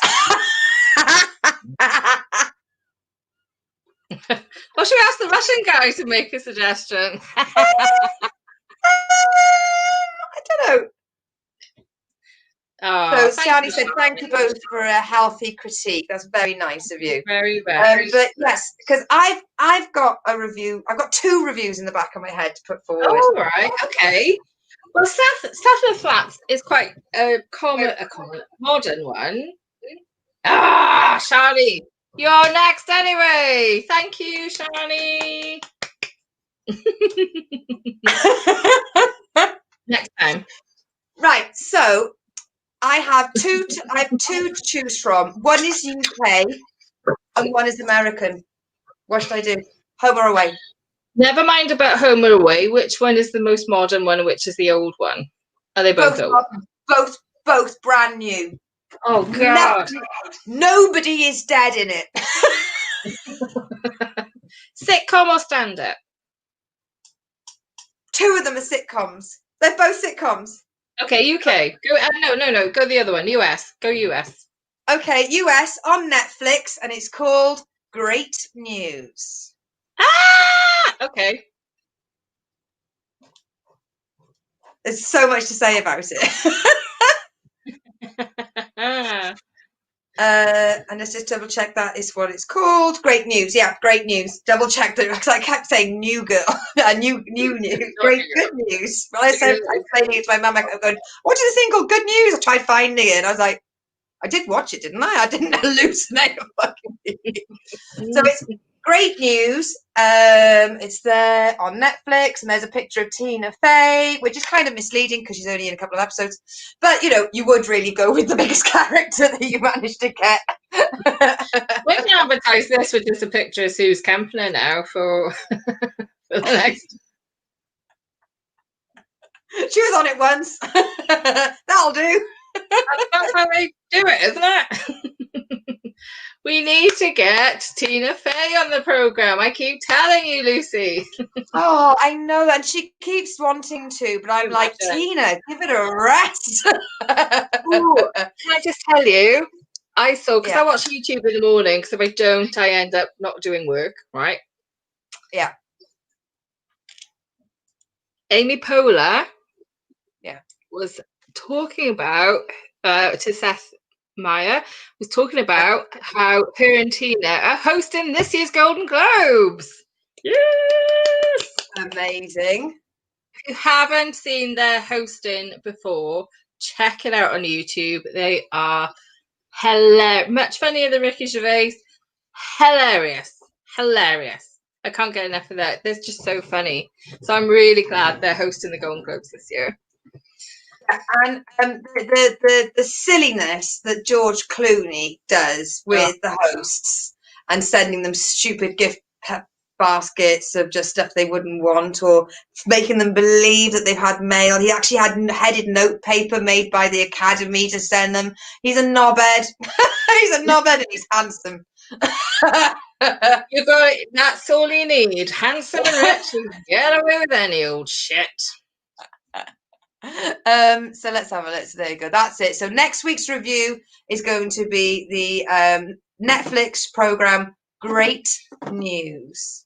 Or should we ask the Russian guy to make a suggestion? I don't know. Oh, So Shani said, "Thank you both for a healthy critique. That's very nice of you." Very, very. But yes, because I've got a review. I've got 2 reviews in the back of my head to put forward. Oh, right. Okay. Well, Stath Lets Flats is quite a modern one. Ah, Shani, you're next anyway. Thank you, Shani. Next time. Right. So I have 2. I have 2 to choose from. One is UK, and one is American. What should I do? Home or away? Never mind about Home or Away. Which one is the most modern one and which is the old one? Are they both old? Both brand new. Oh, God. Nobody is dead in it. Sitcom or stand-up? 2 of them are sitcoms. They're both sitcoms. Okay, UK. Go. No. Go the other one. US. Go US. Okay, US on Netflix, and it's called Great News. Ah! Okay. There's so much to say about it. And let's just double check that is what it's called. Great News. Yeah, Great News. Double check that because I kept saying new girl. new news. Great good news. Well, I said I'm explaining it to my mum. I'm going, what is this thing called Good News? I tried finding it and I was like, I did watch it, didn't I? I didn't hallucinate. So it's Great News. It's there on Netflix, and there's a picture of Tina Fey, which is kind of misleading because she's only in a couple of episodes. But you would really go with the biggest character that you managed to get. We can advertise this with just a picture of Sooz Kempner now for the next. She was on it once. That'll do. That's how they do it, isn't it? We need to get Tina Fey on the programme. I keep telling you, Lucy. Oh, I know, and she keeps wanting to, but I'm like, Tina, give it a rest. Ooh, can I just tell you, I watch YouTube in the morning, because if I don't, I end up not doing work, right? Yeah. Amy Poehler was talking about, to Seth Meyer, was talking about how her and Tina are hosting this year's Golden Globes. Yes! Amazing. If you haven't seen their hosting before, check it out on YouTube. They are hilarious. Much funnier than Ricky Gervais. Hilarious. I can't get enough of that. They're just so funny. So I'm really glad they're hosting the Golden Globes this year. And the silliness that George Clooney does with the hosts and sending them stupid gift baskets of just stuff they wouldn't want, or making them believe that they've had mail. He actually had headed notepaper made by the Academy to send them. He's a knobhead. He's a knobhead and he's handsome. That's all you need. Handsome and rich, you get away with any old shit. So let's have a look. So there you go. That's it. So next week's review is going to be the Netflix program Great News.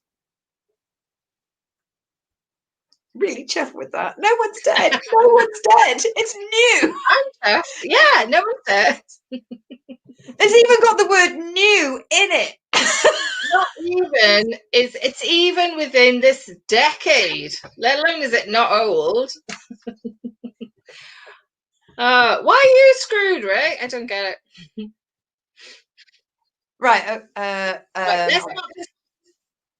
Really chuffed with that. No one's dead. No one's dead. It's new. I'm chuffed. Yeah, no one's dead. It's even got the word new in it. Not even it's even within this decade, let alone is it not old. Why are you screwed, Ray? I don't get it. Right. Let's not just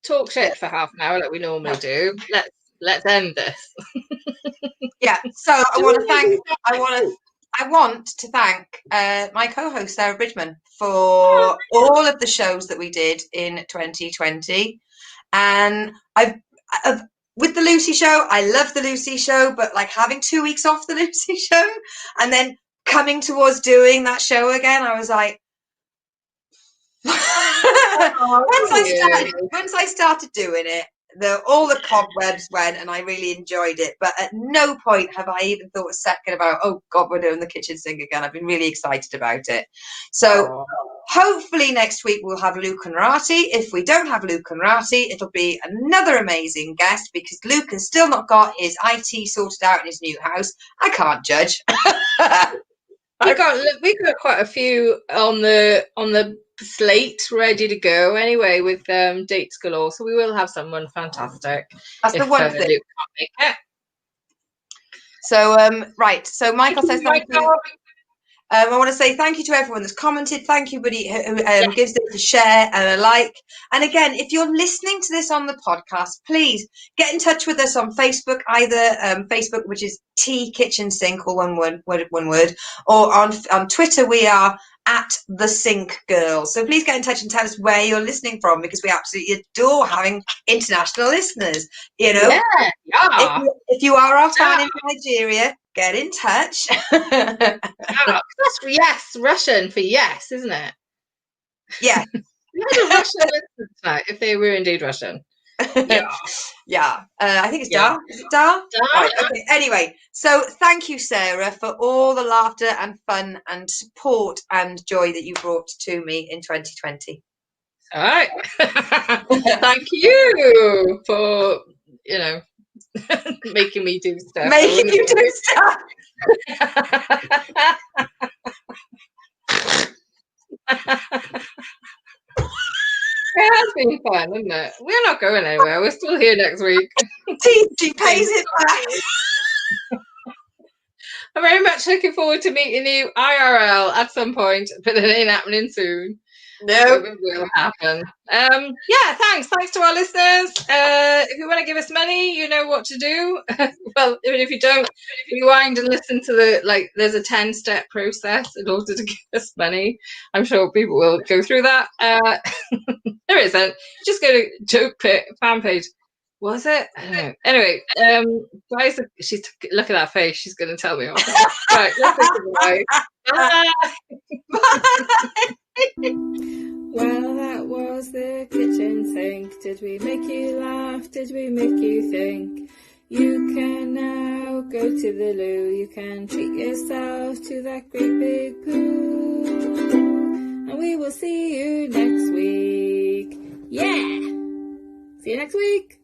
talk shit for half an hour like we normally do. Let's end this. Yeah. So I want I want to thank my co-host Sarah Bridgman for all of the shows that we did in 2020, and I've with the Lucy show. I love the Lucy show, but like having 2 weeks off the Lucy show and then coming towards doing that show again, I was like, once I started doing it, all the cobwebs went, and I really enjoyed it. But at no point have I even thought a second about, oh God, we're doing the kitchen sink again. I've been really excited about it. So hopefully next week we'll have Luke and Rati. If we don't have Luke and Rati, it'll be another amazing guest, because Luke has still not got his IT sorted out in his new house. I can't judge. we got quite a few on the slate ready to go anyway, with dates galore, so we will have someone fantastic. That's the one thing. Luke can't make it. So right, so Michael says thank you. I want to say thank you to everyone that's commented. Thank you, buddy, who gives this a share and a like. And again, if you're listening to this on the podcast, please get in touch with us on Facebook, either Facebook, which is T Kitchen Sink, or one word, or on Twitter, we are at The Sink Girls. So please get in touch and tell us where you're listening from, because we absolutely adore having international listeners. You know, if you are our fan in Nigeria, get in touch. Yes, Russian for yes, isn't it? Yeah. Russian listeners, if they were indeed Russian. Yeah. I think it's Dar. Is it Dar? Right, okay. Anyway, so thank you, Sarah, for all the laughter and fun and support and joy that you brought to me in 2020. All right. Thank you for, making me do stuff. Making you do stuff. It has been fun, isn't it? We're not going anywhere. We're still here next week. She pays it back. I'm very much looking forward to meeting you IRL at some point, but it ain't happening soon. No, it will happen. Thanks to our listeners. If you want to give us money, you know what to do. Well, even if you don't, rewind and listen to there's a 10-step process in order to give us money. I'm sure people will go through that. There isn't. Just go to Joke Pit fan page. Was it? I don't know. Anyway, guys, look at that face. She's going to tell me all. Right, let's say goodbye. Bye. Well, that was the kitchen sink. Did we make you laugh? Did we make you think? You can now go to the loo. You can treat yourself to that great big poo. And we will see you next week. Yeah! See you next week.